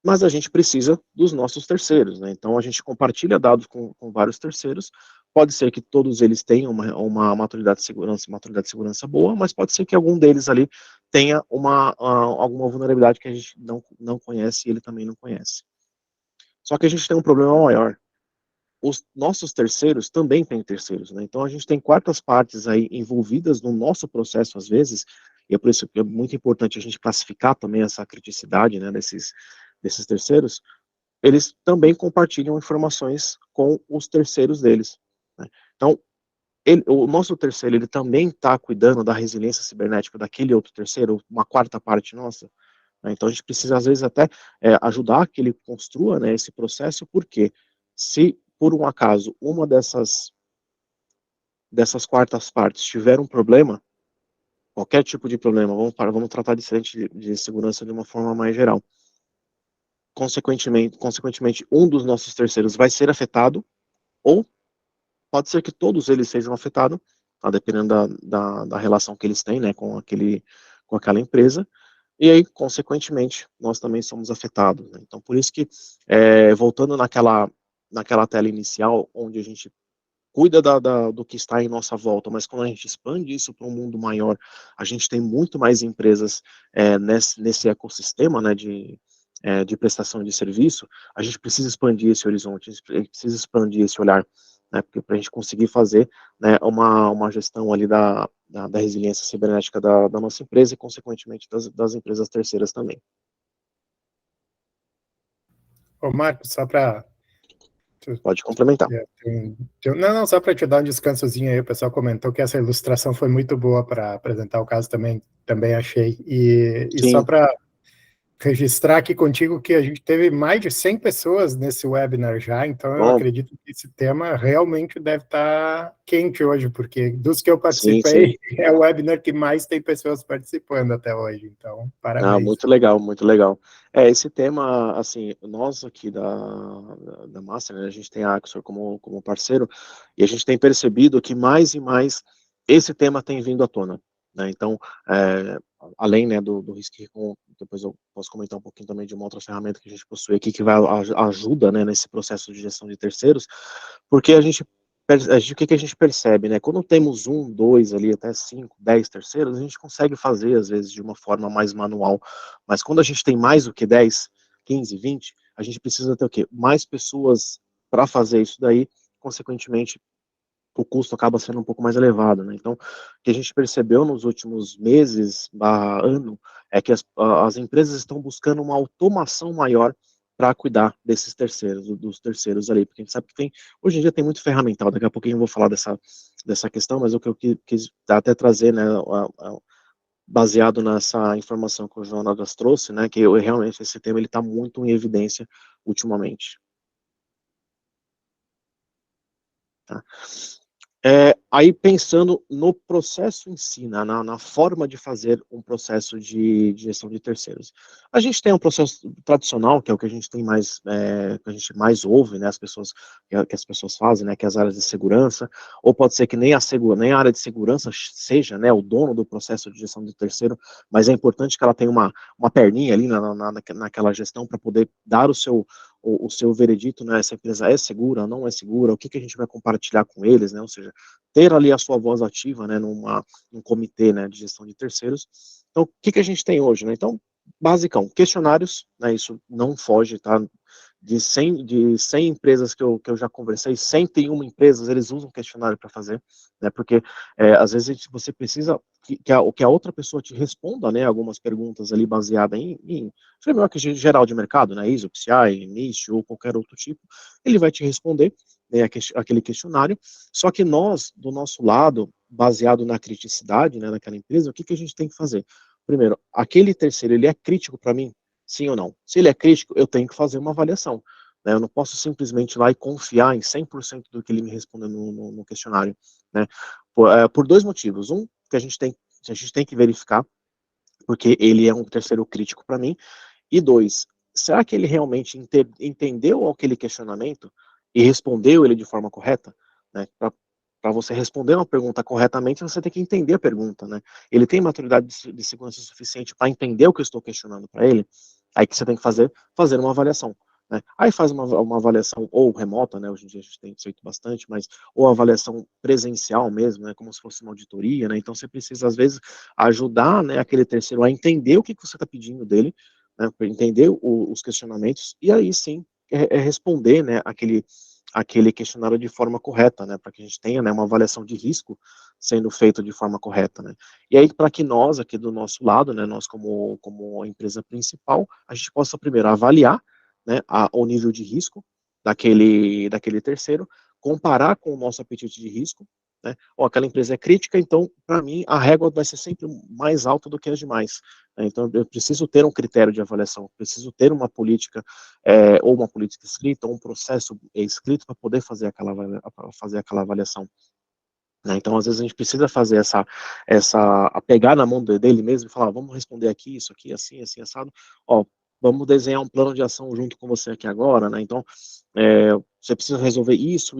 mas a gente precisa dos nossos terceiros, né? Então a gente compartilha dados com vários terceiros, pode ser que todos eles tenham uma maturidade de segurança boa, mas pode ser que algum deles ali tenha alguma vulnerabilidade que a gente não conhece e ele também não conhece. Só que a gente tem um problema maior. Os nossos terceiros também têm terceiros, né? Então a gente tem quartas partes aí envolvidas no nosso processo às vezes, e é por isso que é muito importante a gente classificar também essa criticidade, né, desses terceiros, eles também compartilham informações com os terceiros deles. Né? Então, o nosso terceiro, ele também está cuidando da resiliência cibernética daquele outro terceiro, uma quarta parte nossa. Né? Então, a gente precisa, às vezes, até ajudar que ele construa, né, esse processo, porque se, por um acaso, uma dessas quartas partes tiver um problema, qualquer tipo de problema, vamos tratar de incidente de segurança de uma forma mais geral. Consequentemente, um dos nossos terceiros vai ser afetado, ou pode ser que todos eles sejam afetados, tá, dependendo da relação que eles têm, né, com aquela empresa, e aí, consequentemente, nós também somos afetados. Né? Então, por isso que, voltando naquela tela inicial, onde a gente cuida do que está em nossa volta, mas quando a gente expande isso para um mundo maior, a gente tem muito mais empresas nesse ecossistema, né, de prestação de serviço, a gente precisa expandir esse horizonte, a gente precisa expandir esse olhar, né, porque para a gente conseguir fazer, né, uma gestão ali da resiliência cibernética da nossa empresa e, consequentemente, das empresas terceiras também. Ô, Marcos, só para... Pode complementar. Não, só para te dar um descansozinho aí, o pessoal comentou que essa ilustração foi muito boa para apresentar o caso também achei. E só para registrar aqui contigo que a gente teve mais de 100 pessoas nesse webinar já, então eu acredito que esse tema realmente deve estar quente hoje, porque dos que eu participei, é o webinar que mais tem pessoas participando até hoje, então parabéns. Muito legal, muito legal. Esse tema, assim, nós aqui da Master, né, a gente tem a Axor como parceiro, e a gente tem percebido que mais e mais esse tema tem vindo à tona, né, então, além, né, do Risk Recon, depois eu posso comentar um pouquinho também de uma outra ferramenta que a gente possui aqui, que ajuda, né, nesse processo de gestão de terceiros, porque o que a gente percebe, né? Quando temos 1, 2 ali, até 5, 10 terceiros, a gente consegue fazer, às vezes, de uma forma mais manual. Mas quando a gente tem mais do que 10, 15, 20, a gente precisa ter o quê? Mais pessoas para fazer isso daí, consequentemente, o custo acaba sendo um pouco mais elevado, né? Então, o que a gente percebeu nos últimos meses, ano, é que as empresas estão buscando uma automação maior para cuidar desses terceiros, dos terceiros ali, porque a gente sabe que hoje em dia tem muito ferramental, daqui a pouquinho eu vou falar dessa questão, mas o que eu quis até trazer, né, baseado nessa informação que o Jonas trouxe, né, que realmente esse tema ele está muito em evidência ultimamente. Tá? Aí pensando no processo em si, na forma de fazer um processo de gestão de terceiros. A gente tem um processo tradicional, que é o que a gente tem mais, que a gente mais ouve, né, que as pessoas fazem, né, que é as áreas de segurança, ou pode ser que nem a área de segurança seja, né, o dono do processo de gestão de terceiro, mas é importante que ela tenha uma perninha ali naquela gestão para poder dar o seu veredito, né, essa empresa é segura, não é segura, o que a gente vai compartilhar com eles, né, ou seja, ter ali a sua voz ativa, né, num comitê, né, de gestão de terceiros. Então, o que a gente tem hoje, né? Então, basicão, questionários, né, isso não foge, tá? De 100 empresas que eu já conversei, 101 empresas, eles usam questionário para fazer, né, porque às vezes você precisa que a outra pessoa te responda, né, algumas perguntas ali baseadas em framework geral de mercado, né, ISO, PCI, NIST ou qualquer outro tipo, ele vai te responder, né, aquele questionário, só que nós, do nosso lado, baseado na criticidade, né, daquela empresa, o que a gente tem que fazer? Primeiro, aquele terceiro, ele é crítico para mim? Sim ou não? Se ele é crítico, eu tenho que fazer uma avaliação, né? Eu não posso simplesmente ir lá e confiar em 100% do que ele me respondeu no questionário, né? Por dois motivos. Um, que a gente tem que verificar, porque ele é um terceiro crítico para mim. E dois, será que ele realmente entendeu aquele questionamento e respondeu ele de forma correta? Né? Para você responder uma pergunta corretamente, você tem que entender a pergunta, né? Ele tem maturidade de segurança suficiente para entender o que eu estou questionando para ele? Aí que você tem que fazer uma avaliação. Né? Aí faz uma avaliação ou remota, né? Hoje em dia a gente tem feito bastante, mas ou avaliação presencial mesmo, né? Como se fosse uma auditoria, né? Então você precisa às vezes ajudar, né, aquele terceiro a entender o que você está pedindo dele, né, entender os questionamentos e aí sim responder, né, aquele questionário de forma correta, né, para que a gente tenha, né, uma avaliação de risco sendo feita de forma correta, né. E aí para que nós aqui do nosso lado, né, nós como empresa principal, a gente possa primeiro avaliar, né, o nível de risco daquele terceiro, comparar com o nosso apetite de risco, né, aquela empresa é crítica, então para mim a régua vai ser sempre mais alta do que as demais. Né, então eu preciso ter um critério de avaliação, preciso ter uma política ou uma política escrita, ou um processo escrito para poder fazer aquela avaliação. Né? Então, às vezes, a gente precisa fazer pegar na mão dele mesmo e falar, vamos responder aqui, isso aqui, assim, assim, assado, vamos desenhar um plano de ação junto com você aqui agora, né? Então, você precisa resolver isso,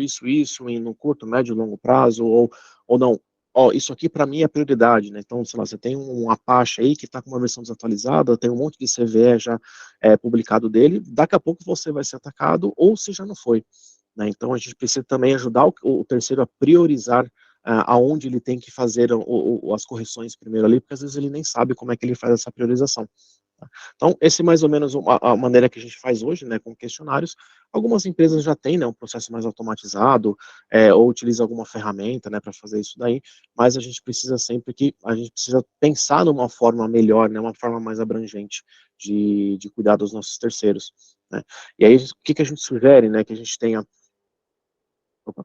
no curto, médio e longo prazo, ou não. Isso aqui para mim é prioridade, né? Então, sei lá, você tem um Apache aí que está com uma versão desatualizada, tem um monte de CVE já publicado dele, daqui a pouco você vai ser atacado, ou se já não foi. Né? Então, a gente precisa também ajudar o terceiro a priorizar aonde ele tem que fazer as correções primeiro ali, porque às vezes ele nem sabe como é que ele faz essa priorização. Tá? Então, esse é mais ou menos a maneira que a gente faz hoje, né, com questionários. Algumas empresas já têm, né, um processo mais automatizado, ou utiliza alguma ferramenta, né, para fazer isso daí, mas a gente precisa pensar numa forma melhor, né, uma forma mais abrangente de cuidar dos nossos terceiros. né? E aí, o que a gente sugere, né, que a gente tenha... Opa.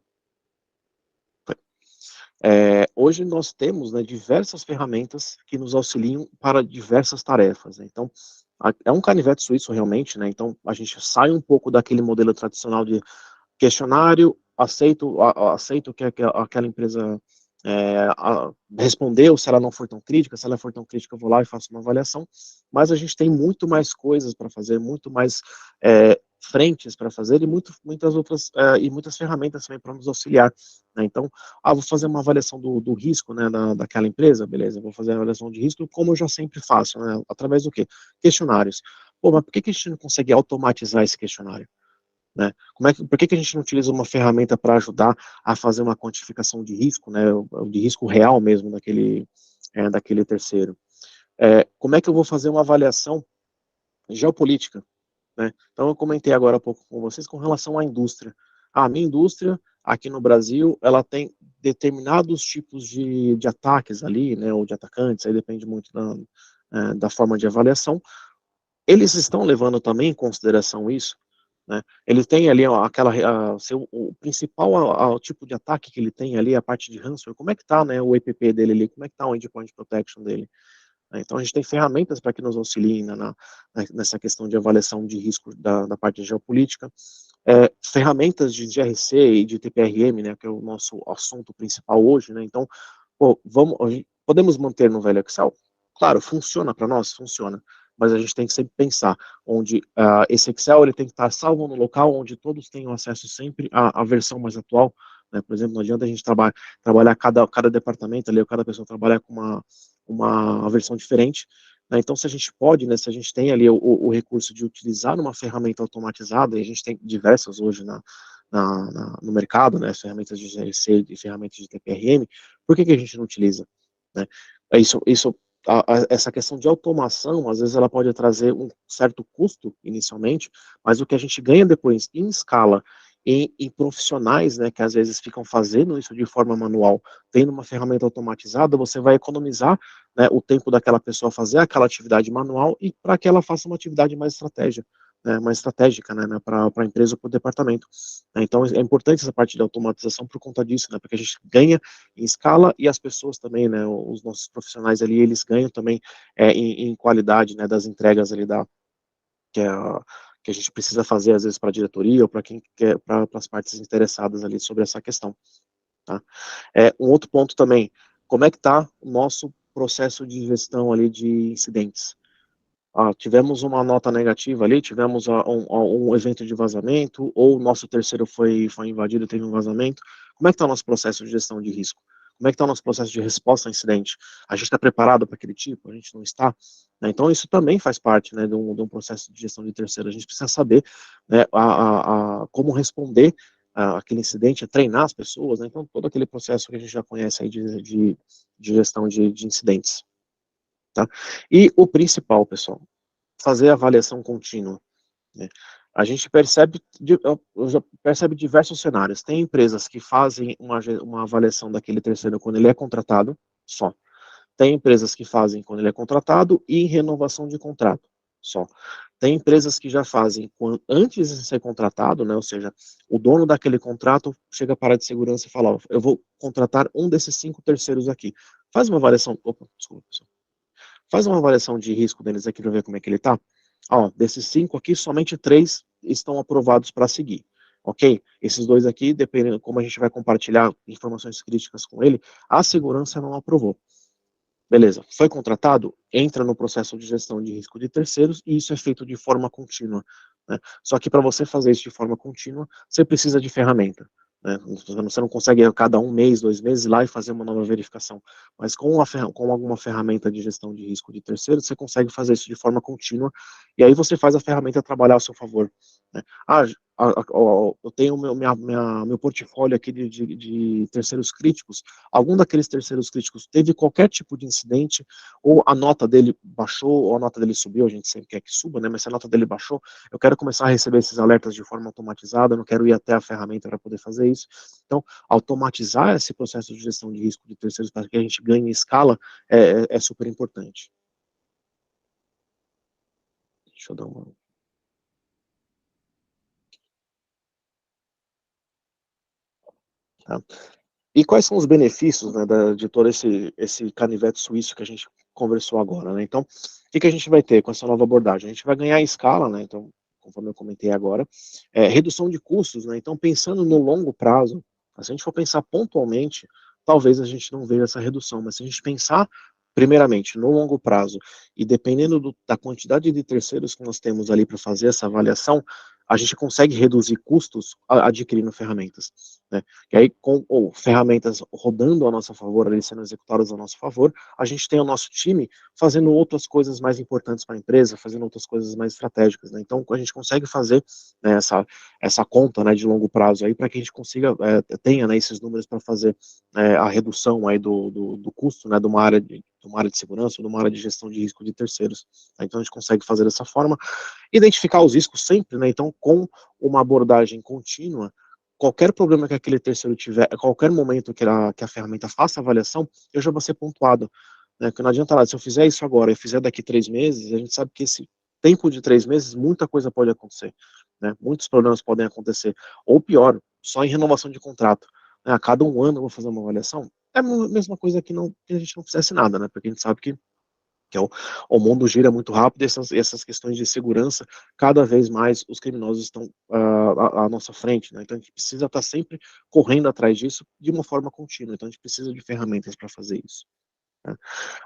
Hoje nós temos, né, diversas ferramentas que nos auxiliam para diversas tarefas, né? Então, é um canivete suíço realmente, né? Então, a gente sai um pouco daquele modelo tradicional de questionário, aceito que aquela empresa respondeu, se ela não for tão crítica, se ela for tão crítica, eu vou lá e faço uma avaliação, mas a gente tem muito mais coisas para fazer, muito mais frentes para fazer, e muitas outras, e muitas ferramentas também para nos auxiliar, né? Então, vou fazer uma avaliação do risco, né, daquela empresa, beleza, vou fazer a avaliação de risco, como eu já sempre faço, né, através do quê? Questionários. Pô, mas por que a gente não consegue automatizar esse questionário? Né? Por que a gente não utiliza uma ferramenta para ajudar a fazer uma quantificação de risco, né, de risco real mesmo daquele terceiro? Como é que eu vou fazer uma avaliação geopolítica? Né? Então, eu comentei agora há pouco com vocês com relação à indústria. A minha indústria, aqui no Brasil, ela tem determinados tipos de ataques ali, né, ou de atacantes, aí depende muito da forma de avaliação. Eles estão levando também em consideração isso, né? Ele tem ali o principal o tipo de ataque que ele tem ali, a parte de ransomware, como é que está, né, o EPP dele ali, como é que está o endpoint protection dele, né? Então a gente tem ferramentas para que nos auxiliem nessa questão de avaliação de risco da parte geopolítica, ferramentas de GRC e de TPRM, né, que é o nosso assunto principal hoje, né? Então, pô, podemos manter no velho Excel? Claro, funciona para nós? Funciona. Mas a gente tem que sempre pensar onde esse Excel ele tem que estar salvo no local onde todos tenham acesso sempre à versão mais atual, né? Por exemplo, não adianta a gente trabalhar cada departamento ali, ou cada pessoa trabalhar com uma versão diferente, né? Então, se a gente pode, né, se a gente tem ali o recurso de utilizar uma ferramenta automatizada, e a gente tem diversas hoje no mercado, né, ferramentas de GRC e ferramentas de TPRM, por que a gente não utiliza? Né? Essa questão de automação, às vezes ela pode trazer um certo custo inicialmente, mas o que a gente ganha depois em escala, em profissionais, né, que às vezes ficam fazendo isso de forma manual, tendo uma ferramenta automatizada, você vai economizar, né, o tempo daquela pessoa fazer aquela atividade manual e para que ela faça uma atividade mais estratégica, né, para a empresa ou para o departamento. Então, é importante essa parte de automatização por conta disso, né, porque a gente ganha em escala e as pessoas também, né, os nossos profissionais ali, eles ganham também em qualidade, né, das entregas ali que, é que a gente precisa fazer, às vezes, para a diretoria ou para quem quer, para as partes interessadas ali sobre essa questão, tá? Um outro ponto também, como é que está o nosso processo de gestão ali de incidentes? Tivemos uma nota negativa ali, tivemos um evento de vazamento, ou o nosso terceiro foi invadido e teve um vazamento. Como é que está o nosso processo de gestão de risco? Como é que está o nosso processo de resposta a incidente? A gente está preparado para aquele tipo? A gente não está? Né? Então, isso também faz parte, né, de um processo de gestão de terceiro. A gente precisa saber, né, como responder aquele incidente, treinar as pessoas, né? Então, todo aquele processo que a gente já conhece aí de gestão de incidentes. Tá? E o principal, pessoal, fazer avaliação contínua, né? A gente percebe diversos cenários. Tem empresas que fazem uma avaliação daquele terceiro quando ele é contratado, só. Tem empresas que fazem quando ele é contratado e em renovação de contrato, só. Tem empresas que já fazem antes de ser contratado, né? Ou seja, o dono daquele contrato chega para a área de segurança e fala, eu vou contratar um desses 5 terceiros aqui. Faz uma avaliação, opa, desculpa, pessoal. Faz uma avaliação de risco deles aqui para ver como é que ele está. Desses 5 aqui, somente 3 estão aprovados para seguir. Ok? Esses 2 aqui, dependendo como a gente vai compartilhar informações críticas com ele, a segurança não aprovou. Beleza, foi contratado, entra no processo de gestão de risco de terceiros e isso é feito de forma contínua, né? Só que para você fazer isso de forma contínua, você precisa de ferramenta, né? Você não consegue a cada 1 mês, 2 meses ir lá e fazer uma nova verificação, mas com alguma ferramenta de gestão de risco de terceiros, você consegue fazer isso de forma contínua e aí você faz a ferramenta trabalhar ao seu favor, né? Eu tenho meu portfólio aqui de terceiros críticos. Algum daqueles terceiros críticos teve qualquer tipo de incidente, ou a nota dele baixou, ou a nota dele subiu, a gente sempre quer que suba, né, mas se a nota dele baixou, eu quero começar a receber esses alertas de forma automatizada, eu não quero ir até a ferramenta para poder fazer isso. Então, automatizar esse processo de gestão de risco de terceiros para que a gente ganhe escala é super importante. Deixa eu dar uma... Tá? E quais são os benefícios, né, de todo esse canivete suíço que a gente conversou agora, né? Então, o que a gente vai ter com essa nova abordagem? A gente vai ganhar em escala, né? Então, conforme eu comentei agora, redução de custos, né? Então, pensando no longo prazo, se a gente for pensar pontualmente, talvez a gente não veja essa redução, mas se a gente pensar primeiramente no longo prazo e dependendo da quantidade de terceiros que nós temos ali para fazer essa avaliação, a gente consegue reduzir custos adquirindo ferramentas, né? E aí, com ferramentas rodando a nosso favor, ali sendo executadas a nosso favor, a gente tem o nosso time fazendo outras coisas mais importantes para a empresa, fazendo outras coisas mais estratégicas, né? Então, a gente consegue fazer, né, essa conta, né, de longo prazo aí, para que a gente consiga, tenha, né, esses números para fazer a redução aí do custo, né, de uma área de segurança ou de uma área de gestão de risco de terceiros. Então, a gente consegue fazer dessa forma, identificar os riscos sempre, né? Então, com uma abordagem contínua, qualquer problema que aquele terceiro tiver, a qualquer momento que a ferramenta faça a avaliação, eu já vou ser pontuado, né? Porque não adianta lá, se eu fizer isso agora e fizer daqui 3 meses, a gente sabe que esse tempo de 3 meses, muita coisa pode acontecer, né? Muitos problemas podem acontecer, ou pior, só em renovação de contrato, né? A cada 1 ano eu vou fazer uma avaliação, é a mesma coisa que a gente não fizesse nada, né? Porque a gente sabe que o mundo gira muito rápido e essas questões de segurança, cada vez mais os criminosos estão à nossa frente, né? Então a gente precisa estar sempre correndo atrás disso de uma forma contínua, então a gente precisa de ferramentas para fazer isso, né?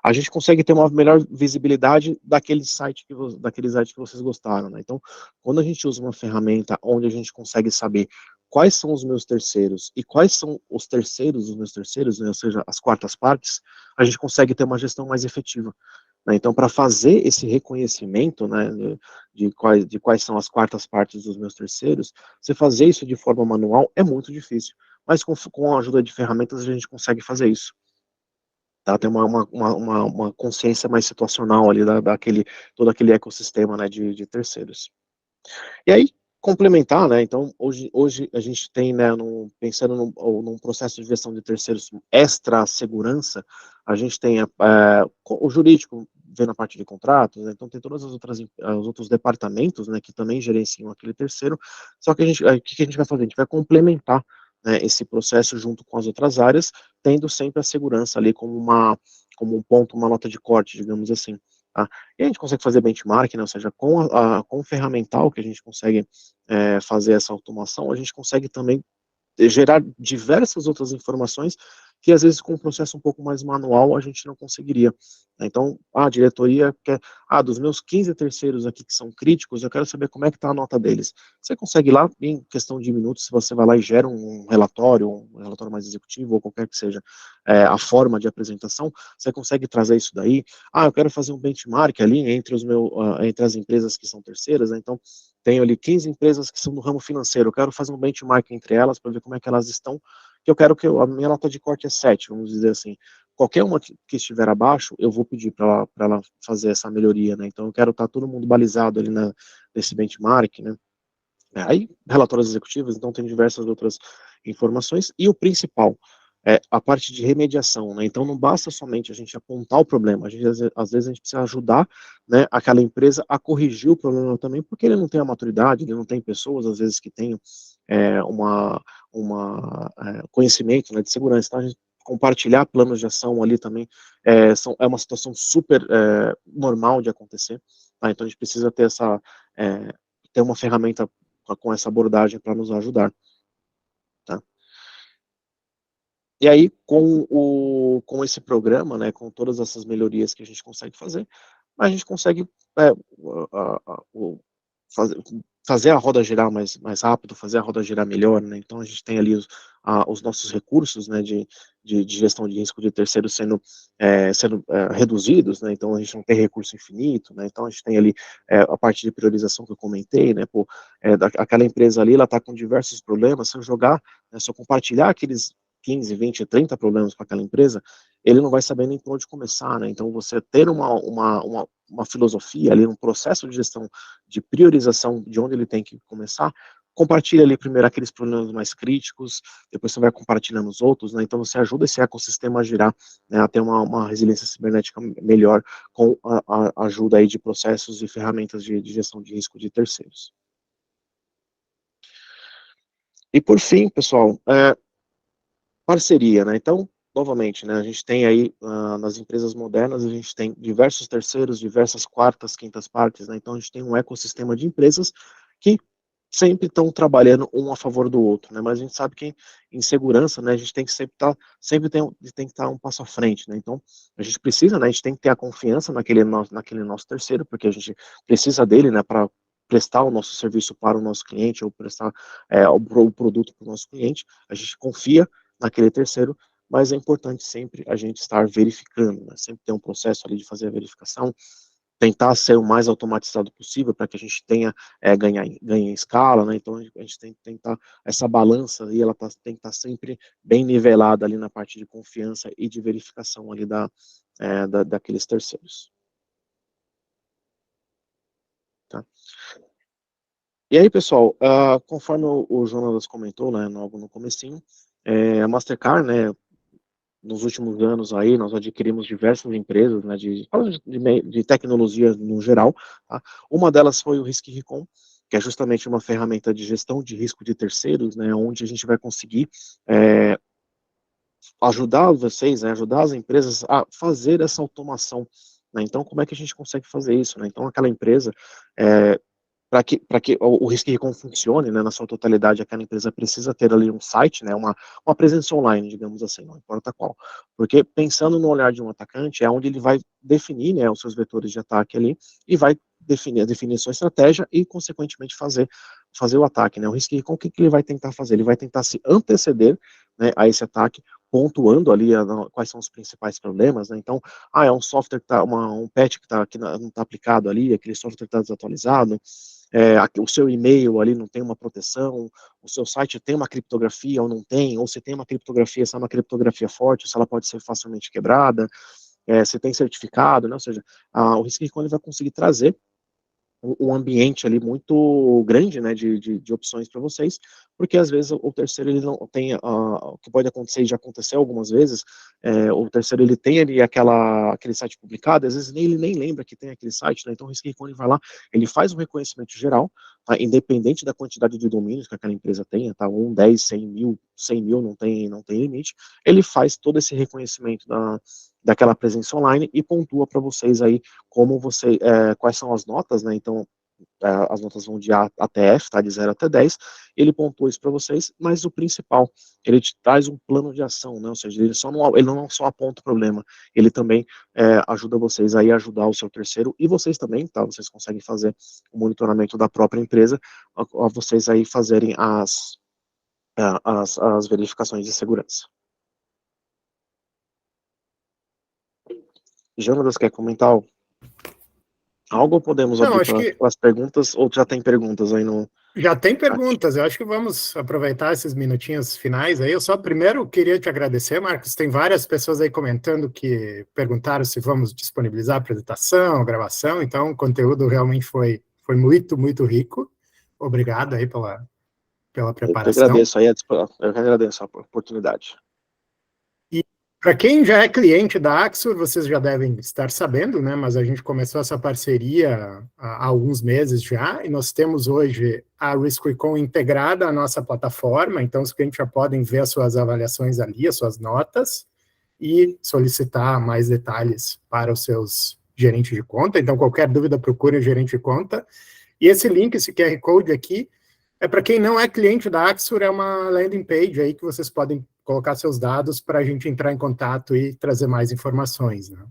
A gente consegue ter uma melhor visibilidade daquele site que vocês gostaram, né? Então, quando a gente usa uma ferramenta onde a gente consegue saber quais são os meus terceiros e quais são os terceiros dos meus terceiros, né? Ou seja, as quartas partes, a gente consegue ter uma gestão mais efetiva, né? Então, para fazer esse reconhecimento, né, de quais são as quartas partes dos meus terceiros, você fazer isso de forma manual é muito difícil, mas com a ajuda de ferramentas a gente consegue fazer isso. Tá? Tem uma consciência mais situacional ali todo aquele ecossistema, né, de terceiros. E aí, complementar, né, então, hoje a gente tem, né, pensando num processo de gestão de terceiros extra segurança, a gente tem o jurídico vendo a parte de contratos, né, então tem todas os outros departamentos, né, que também gerenciam aquele terceiro, só que o que a gente vai fazer? A gente vai complementar, né, esse processo junto com as outras áreas, tendo sempre a segurança ali como um ponto, uma nota de corte, digamos assim. Tá? E a gente consegue fazer benchmark, né, ou seja, com o ferramental que a gente consegue fazer essa automação, a gente consegue também gerar diversas outras informações que às vezes com um processo um pouco mais manual a gente não conseguiria. Então, a diretoria quer, dos meus 15 terceiros aqui que são críticos, eu quero saber como é que está a nota deles. Você consegue lá, em questão de minutos, se você vai lá e gera um relatório mais executivo, ou qualquer que seja a forma de apresentação, você consegue trazer isso daí. Eu quero fazer um benchmark ali entre as empresas que são terceiras, né? Então, tenho ali 15 empresas que são do ramo financeiro, eu quero fazer um benchmark entre elas para ver como é que elas estão, que eu quero que a minha nota de corte é 7, vamos dizer assim. Qualquer uma que estiver abaixo, eu vou pedir para ela fazer essa melhoria, né? Então eu quero estar todo mundo balizado ali nesse benchmark, né? Aí, relatórios executivos, então tem diversas outras informações, e o principal é a parte de remediação, né? Então não basta somente a gente apontar o problema, às vezes a gente precisa ajudar, né, aquela empresa a corrigir o problema também, porque ele não tem a maturidade, ele não tem pessoas, às vezes, que tenham conhecimento, né, de segurança. Então a gente compartilhar planos de ação ali também é uma situação super normal de acontecer, tá? Então a gente precisa ter uma ferramenta com essa abordagem para nos ajudar, tá? E aí, com esse programa, né, com todas essas melhorias que a gente consegue fazer, a gente consegue fazer, fazer a roda girar mais rápido, fazer a roda girar melhor, né? Então a gente tem ali os nossos recursos, né, de gestão de risco de terceiros sendo reduzidos, né? Então a gente não tem recurso infinito, né? Então a gente tem ali a parte de priorização que eu comentei, né? Aquela empresa ali, ela está com diversos problemas, se eu jogar, né, se eu compartilhar aqueles 15, 20, 30 problemas para aquela empresa, ele não vai saber nem por onde começar, né? Então você ter uma filosofia ali, um processo de gestão de priorização de onde ele tem que começar, compartilha ali primeiro aqueles problemas mais críticos, depois você vai compartilhando os outros, né? Então você ajuda esse ecossistema a girar, né, a ter uma resiliência cibernética melhor com a ajuda aí de processos e ferramentas de gestão de risco de terceiros. E por fim, pessoal, parceria, né? Então, novamente, né, a gente tem aí, nas empresas modernas, a gente tem diversos terceiros, diversas quartas, quintas partes, né? Então, a gente tem um ecossistema de empresas que sempre estão trabalhando um a favor do outro, né? Mas a gente sabe que em segurança, né, a gente tem que sempre tem que estar um passo à frente, né? Então, a gente precisa, né, a gente tem que ter a confiança naquele nosso terceiro, porque a gente precisa dele, né, para prestar o nosso serviço para o nosso cliente, ou prestar o produto para o nosso cliente. A gente confia naquele terceiro, mas é importante sempre a gente estar verificando, né? Sempre ter um processo ali de fazer a verificação, tentar ser o mais automatizado possível para que a gente tenha ganhe em escala, né? Então a gente tem que tentar essa balança e ela tem que estar sempre bem nivelada ali na parte de confiança e de verificação ali daqueles terceiros. Tá? E aí, pessoal, conforme o Jonas comentou, né, logo no comecinho, a Mastercard, né, nos últimos anos aí, nós adquirimos diversas empresas, né, de tecnologia no geral, tá? Uma delas foi o Risk Recon, que é justamente uma ferramenta de gestão de risco de terceiros, né, onde a gente vai conseguir ajudar vocês, né, ajudar as empresas a fazer essa automação, né? Então, como é que a gente consegue fazer isso, né? Então, aquela empresa, para que o Risk Recon funcione, né, na sua totalidade, aquela empresa precisa ter ali um site, né, uma presença online, digamos assim, não importa qual. Porque pensando no olhar de um atacante, é onde ele vai definir, né, os seus vetores de ataque ali e vai definir sua estratégia e, consequentemente, fazer o ataque, né? O Risk Recon, o que ele vai tentar fazer? Ele vai tentar se anteceder, né, a esse ataque, pontuando ali quais são os principais problemas, né? Então, é um software que um patch que não está aplicado ali, aquele software está desatualizado, o seu e-mail ali não tem uma proteção, o seu site tem uma criptografia ou não tem, ou se tem uma criptografia, se é uma criptografia forte, se ela pode ser facilmente quebrada, se tem certificado, né? Ou seja, o RiskRecon vai conseguir trazer um ambiente ali muito grande, né, de opções para vocês, porque às vezes o terceiro ele não tem, o que pode acontecer, e já aconteceu algumas vezes, o terceiro ele tem ali aquele site publicado, às vezes ele nem lembra que tem aquele site, né, então o RiskRecon ele vai lá, ele faz um reconhecimento geral, tá, independente da quantidade de domínios que aquela empresa tenha, tá, 1, 10, 100 mil, não tem limite, ele faz todo esse reconhecimento daquela presença online e pontua para vocês aí quais são as notas, né? Então, as notas vão de A até F, tá? De 0 até 10. Ele pontua isso para vocês, mas o principal, ele te traz um plano de ação, né? Ou seja, ele não só aponta o problema, ele também ajuda vocês aí a ajudar o seu terceiro e vocês também, tá? Vocês conseguem fazer o monitoramento da própria empresa, a vocês aí fazerem as verificações de segurança. Jonas, quer comentar algo, ou podemos Não, abrir acho para que as perguntas, ou já tem perguntas aí no já tem chat? perguntas. Eu acho que vamos aproveitar esses minutinhos finais aí. Eu só primeiro queria te agradecer, Marcos. Tem várias pessoas aí comentando que perguntaram se vamos disponibilizar a apresentação, a gravação. Então, o conteúdo realmente foi muito, muito rico. Obrigado aí pela preparação. Eu que agradeço a oportunidade. E para quem já é cliente da Axur, vocês já devem estar sabendo, né? Mas a gente começou essa parceria há alguns meses já, e nós temos hoje a RiskRecon integrada à nossa plataforma, então os clientes já podem ver as suas avaliações ali, as suas notas, e solicitar mais detalhes para os seus gerentes de conta. Então, qualquer dúvida, procure o gerente de conta. E esse link, esse QR Code aqui, para quem não é cliente da Axur, é uma landing page aí que vocês podem colocar seus dados para a gente entrar em contato e trazer mais informações, né?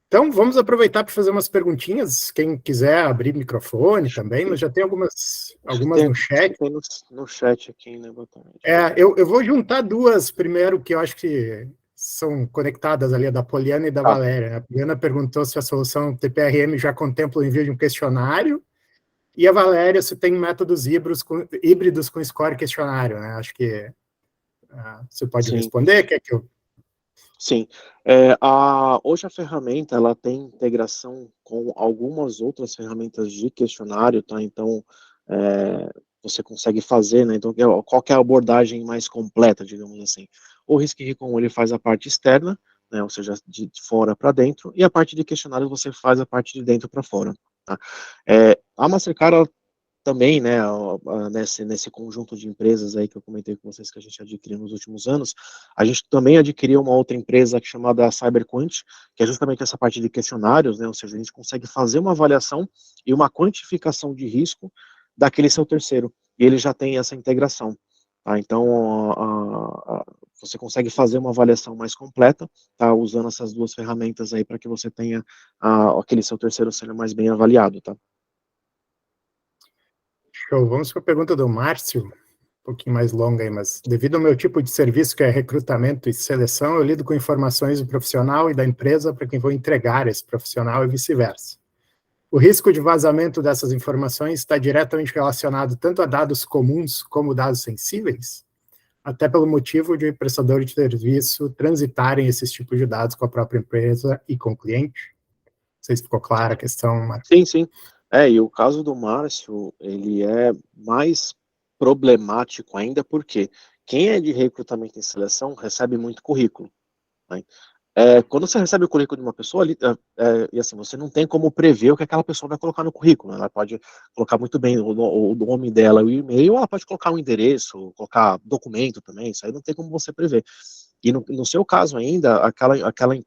Então, vamos aproveitar para fazer umas perguntinhas. Quem quiser abrir microfone também, mas já tem algumas no chat. Tem no chat aqui, né? Boa tarde. Eu vou juntar duas primeiro, que eu acho que são conectadas ali, a da Poliana e da Valéria. A Poliana perguntou se a solução TPRM já contempla o envio de um questionário, e a Valéria se tem métodos híbridos com score questionário, né? Acho que você pode Sim. responder, quer que eu... Sim. Hoje a ferramenta ela tem integração com algumas outras ferramentas de questionário, tá? Então, você consegue fazer, né? Então, qual que é a abordagem mais completa, digamos assim? O RiskRecon, ele faz a parte externa, né? Ou seja, de fora para dentro, e a parte de questionário você faz a parte de dentro para fora, tá? A Mastercard, também, né, nesse conjunto de empresas aí que eu comentei com vocês que a gente adquiriu nos últimos anos, a gente também adquiriu uma outra empresa chamada CyberQuant, que é justamente essa parte de questionários, né, ou seja, a gente consegue fazer uma avaliação e uma quantificação de risco daquele seu terceiro, e ele já tem essa integração, tá? Então, você consegue fazer uma avaliação mais completa, tá, usando essas duas ferramentas aí para que você tenha aquele seu terceiro sendo mais bem avaliado, tá? Show. Vamos para a pergunta do Márcio, um pouquinho mais longa aí, mas devido ao meu tipo de serviço, que é recrutamento e seleção, eu lido com informações do profissional e da empresa para quem vou entregar esse profissional e vice-versa. O risco de vazamento dessas informações está diretamente relacionado tanto a dados comuns como dados sensíveis, até pelo motivo de prestador de serviço transitarem esses tipos de dados com a própria empresa e com o cliente. Não sei se ficou clara a questão, Marcos. Sim, sim. E o caso do Márcio, ele é mais problemático ainda porque quem é de recrutamento e seleção recebe muito currículo, né? Quando você recebe o currículo de uma pessoa, ali, e assim, você não tem como prever o que aquela pessoa vai colocar no currículo, né? Ela pode colocar muito bem o nome dela, o e-mail, ou ela pode colocar um endereço, colocar documento também, isso aí não tem como você prever. E no seu caso ainda,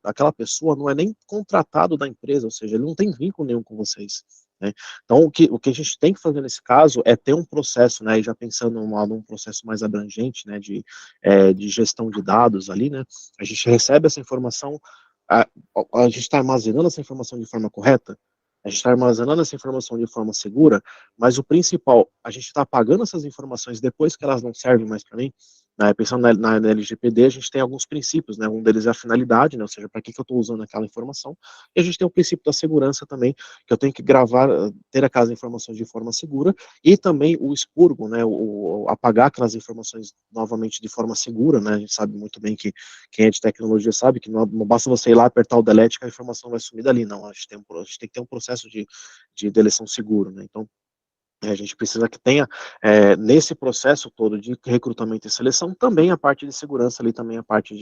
aquela pessoa não é nem contratado da empresa, ou seja, ele não tem vínculo nenhum com vocês, né? Então, o que a gente tem que fazer nesse caso é ter um processo, né, e já pensando num processo mais abrangente, né, de gestão de dados ali, né, a gente recebe essa informação, a, a gente está armazenando essa informação de forma correta, a gente está armazenando essa informação de forma segura, mas o principal, a gente está apagando essas informações depois que elas não servem mais para mim, né, pensando na LGPD, a gente tem alguns princípios, né, um deles é a finalidade, né, ou seja, para que eu estou usando aquela informação, e a gente tem o princípio da segurança também, que eu tenho que gravar, ter aquelas informações de forma segura, e também o expurgo, né, apagar aquelas informações novamente de forma segura, né, a gente sabe muito bem que quem é de tecnologia sabe que não basta você ir lá apertar o delete que a informação vai sumir dali, não, a gente tem que ter um processo de deleção seguro, né, então a gente precisa que tenha, nesse processo todo de recrutamento e seleção, também a parte de segurança ali, também a parte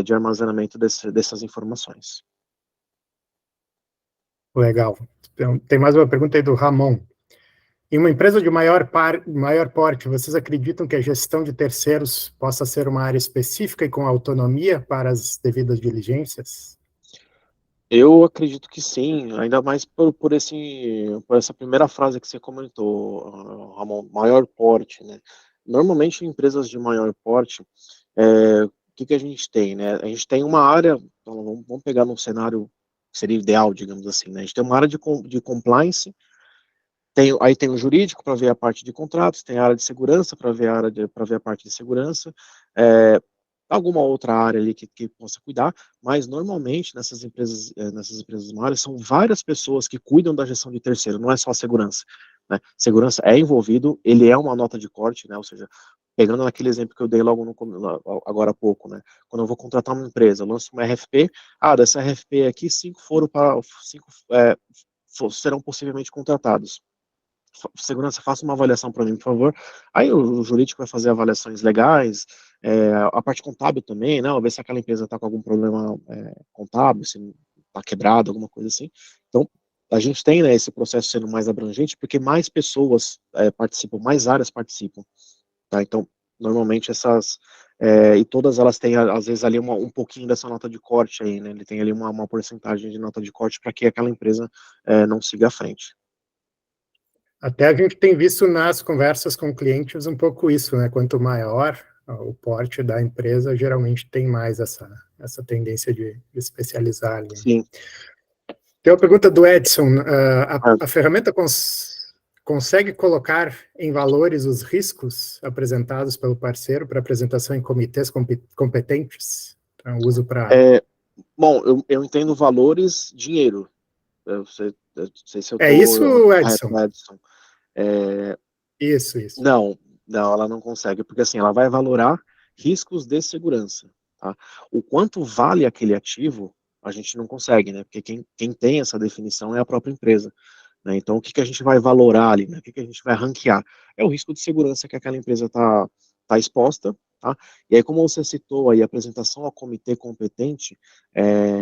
de armazenamento dessas informações. Legal. Então, tem mais uma pergunta aí do Ramon. Em uma empresa de maior porte, vocês acreditam que a gestão de terceiros possa ser uma área específica e com autonomia para as devidas diligências? Eu acredito que sim, ainda mais por essa primeira frase que você comentou, Ramon, maior porte, né? Normalmente, em empresas de maior porte, o que a gente tem, né? A gente tem uma área, então, vamos pegar num cenário que seria ideal, digamos assim, né? A gente tem uma área de compliance, aí tem o jurídico para ver a parte de contratos, tem a área de segurança para ver a parte de segurança, alguma outra área ali que possa cuidar, mas normalmente nessas empresas maiores são várias pessoas que cuidam da gestão de terceiro, não é só a segurança, né? Segurança é envolvido, ele é uma nota de corte, né? Ou seja, pegando naquele exemplo que eu dei agora há pouco, né? Quando eu vou contratar uma empresa, eu lanço uma RFP, dessa RFP aqui, 5 serão possivelmente contratados. Segurança, faça uma avaliação para mim, por favor. Aí o jurídico vai fazer avaliações legais, a parte contábil também, né? Ver se aquela empresa está com algum problema contábil, se está quebrado, alguma coisa assim. Então, a gente tem, né, esse processo sendo mais abrangente, porque mais pessoas participam, mais áreas participam, tá? Então, normalmente e todas elas têm, às vezes, ali um pouquinho dessa nota de corte aí, né? Ele tem ali uma porcentagem de nota de corte para que aquela empresa não siga à frente. Até a gente tem visto nas conversas com clientes um pouco isso, né? Quanto maior o porte da empresa, geralmente tem mais essa tendência de especializar ali. Sim. Tem uma pergunta do Edson. A ferramenta consegue colocar em valores os riscos apresentados pelo parceiro para apresentação em comitês competentes? Então, uso para... Bom, eu entendo valores, dinheiro. Eu não sei se eu É isso, estou Edson? correto, Edson. Isso. Não, ela não consegue, porque assim, ela vai valorar riscos de segurança, tá? O quanto vale aquele ativo, a gente não consegue, né? Porque quem tem essa definição é a própria empresa, né? Então, o que a gente vai valorar ali, né? O que a gente vai ranquear? É o risco de segurança que aquela empresa tá exposta, tá? E aí, como você citou aí, a apresentação ao comitê competente,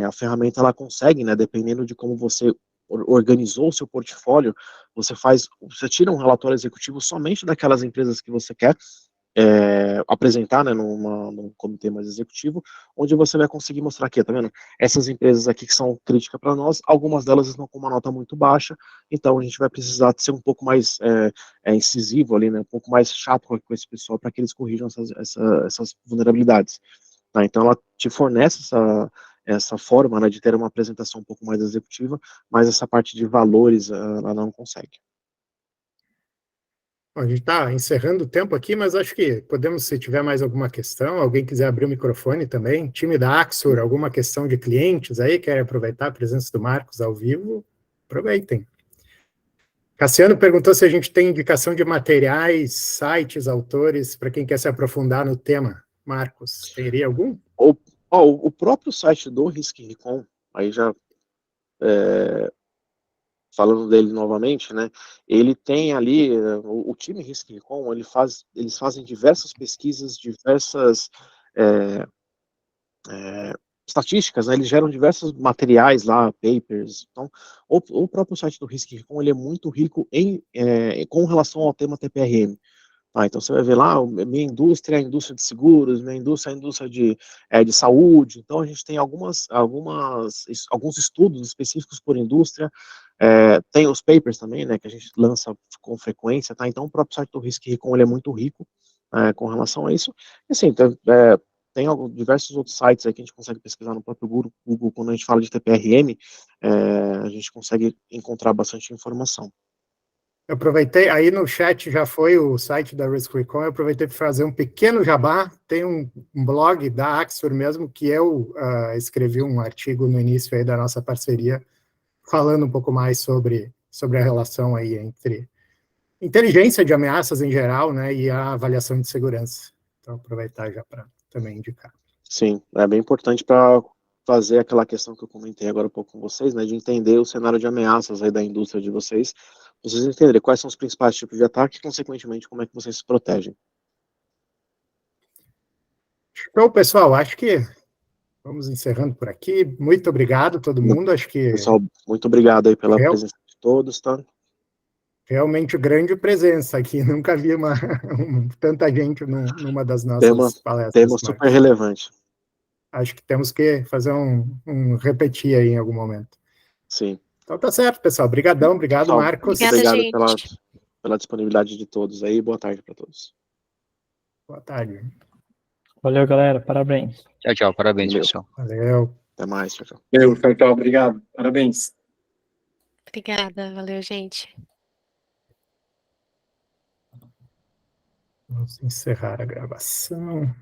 a ferramenta, ela consegue, né? Dependendo de como você organizou o seu portfólio, você tira um relatório executivo somente daquelas empresas que você quer apresentar, né, num comitê mais executivo, onde você vai conseguir mostrar aqui, tá vendo? Essas empresas aqui que são críticas para nós, algumas delas estão com uma nota muito baixa, então a gente vai precisar ser um pouco mais incisivo ali, né, um pouco mais chato com esse pessoal para que eles corrijam essas vulnerabilidades. Tá? Então ela te fornece essa forma, né, de ter uma apresentação um pouco mais executiva, mas essa parte de valores ela não consegue. Bom, a gente está encerrando o tempo aqui, mas acho que podemos, se tiver mais alguma questão, alguém quiser abrir o microfone também, time da Axur, alguma questão de clientes aí, quer aproveitar a presença do Marcos ao vivo, aproveitem. Cassiano perguntou se a gente tem indicação de materiais, sites, autores, para quem quer se aprofundar no tema. Marcos, teria algum? O próprio site do Risk-Recon, aí já falando dele novamente, né, ele tem ali, o time Risk-Recon, eles fazem diversas pesquisas, diversas estatísticas, né, eles geram diversos materiais lá, papers, então, o próprio site do Risk-Recon, ele é muito rico com relação ao tema TPRM. Então você vai ver lá, minha indústria é a indústria de seguros, minha indústria é a indústria de saúde, então a gente tem alguns estudos específicos por indústria, tem os papers também, né, que a gente lança com frequência, tá? Então o próprio site do Risk-Recon, ele é muito rico com relação a isso, e assim, tem diversos outros sites aí que a gente consegue pesquisar no próprio Google, quando a gente fala de TPRM, a gente consegue encontrar bastante informação. Eu aproveitei, aí no chat já foi o site da Risk-Recon, eu aproveitei para fazer um pequeno jabá, tem um blog da Axur mesmo, que eu escrevi um artigo no início aí da nossa parceria, falando um pouco mais sobre a relação aí entre inteligência de ameaças em geral, né, e a avaliação de segurança. Então, aproveitar já para também indicar. Sim, é bem importante para fazer aquela questão que eu comentei agora um pouco com vocês, né, de entender o cenário de ameaças aí da indústria de vocês entenderem quais são os principais tipos de ataque e, consequentemente, como é que vocês se protegem. Show, pessoal, acho que vamos encerrando por aqui. Muito obrigado a todo mundo, acho que... Pessoal, muito obrigado aí pela presença de todos, tá? Realmente grande presença aqui, nunca vi tanta gente numa das nossas palestras. Tema super relevante. Acho que temos que fazer um repetir aí em algum momento. Sim. Então tá certo, pessoal. Obrigadão, obrigado, pessoal, Marcos. Obrigado pela disponibilidade de todos aí. Boa tarde para todos. Boa tarde. Valeu, galera. Parabéns. Tchau, tchau. Parabéns, pessoal. Valeu. Até mais. Tchau, tchau. Tchau. Obrigado. Parabéns. Obrigada. Valeu, gente. Vamos encerrar a gravação.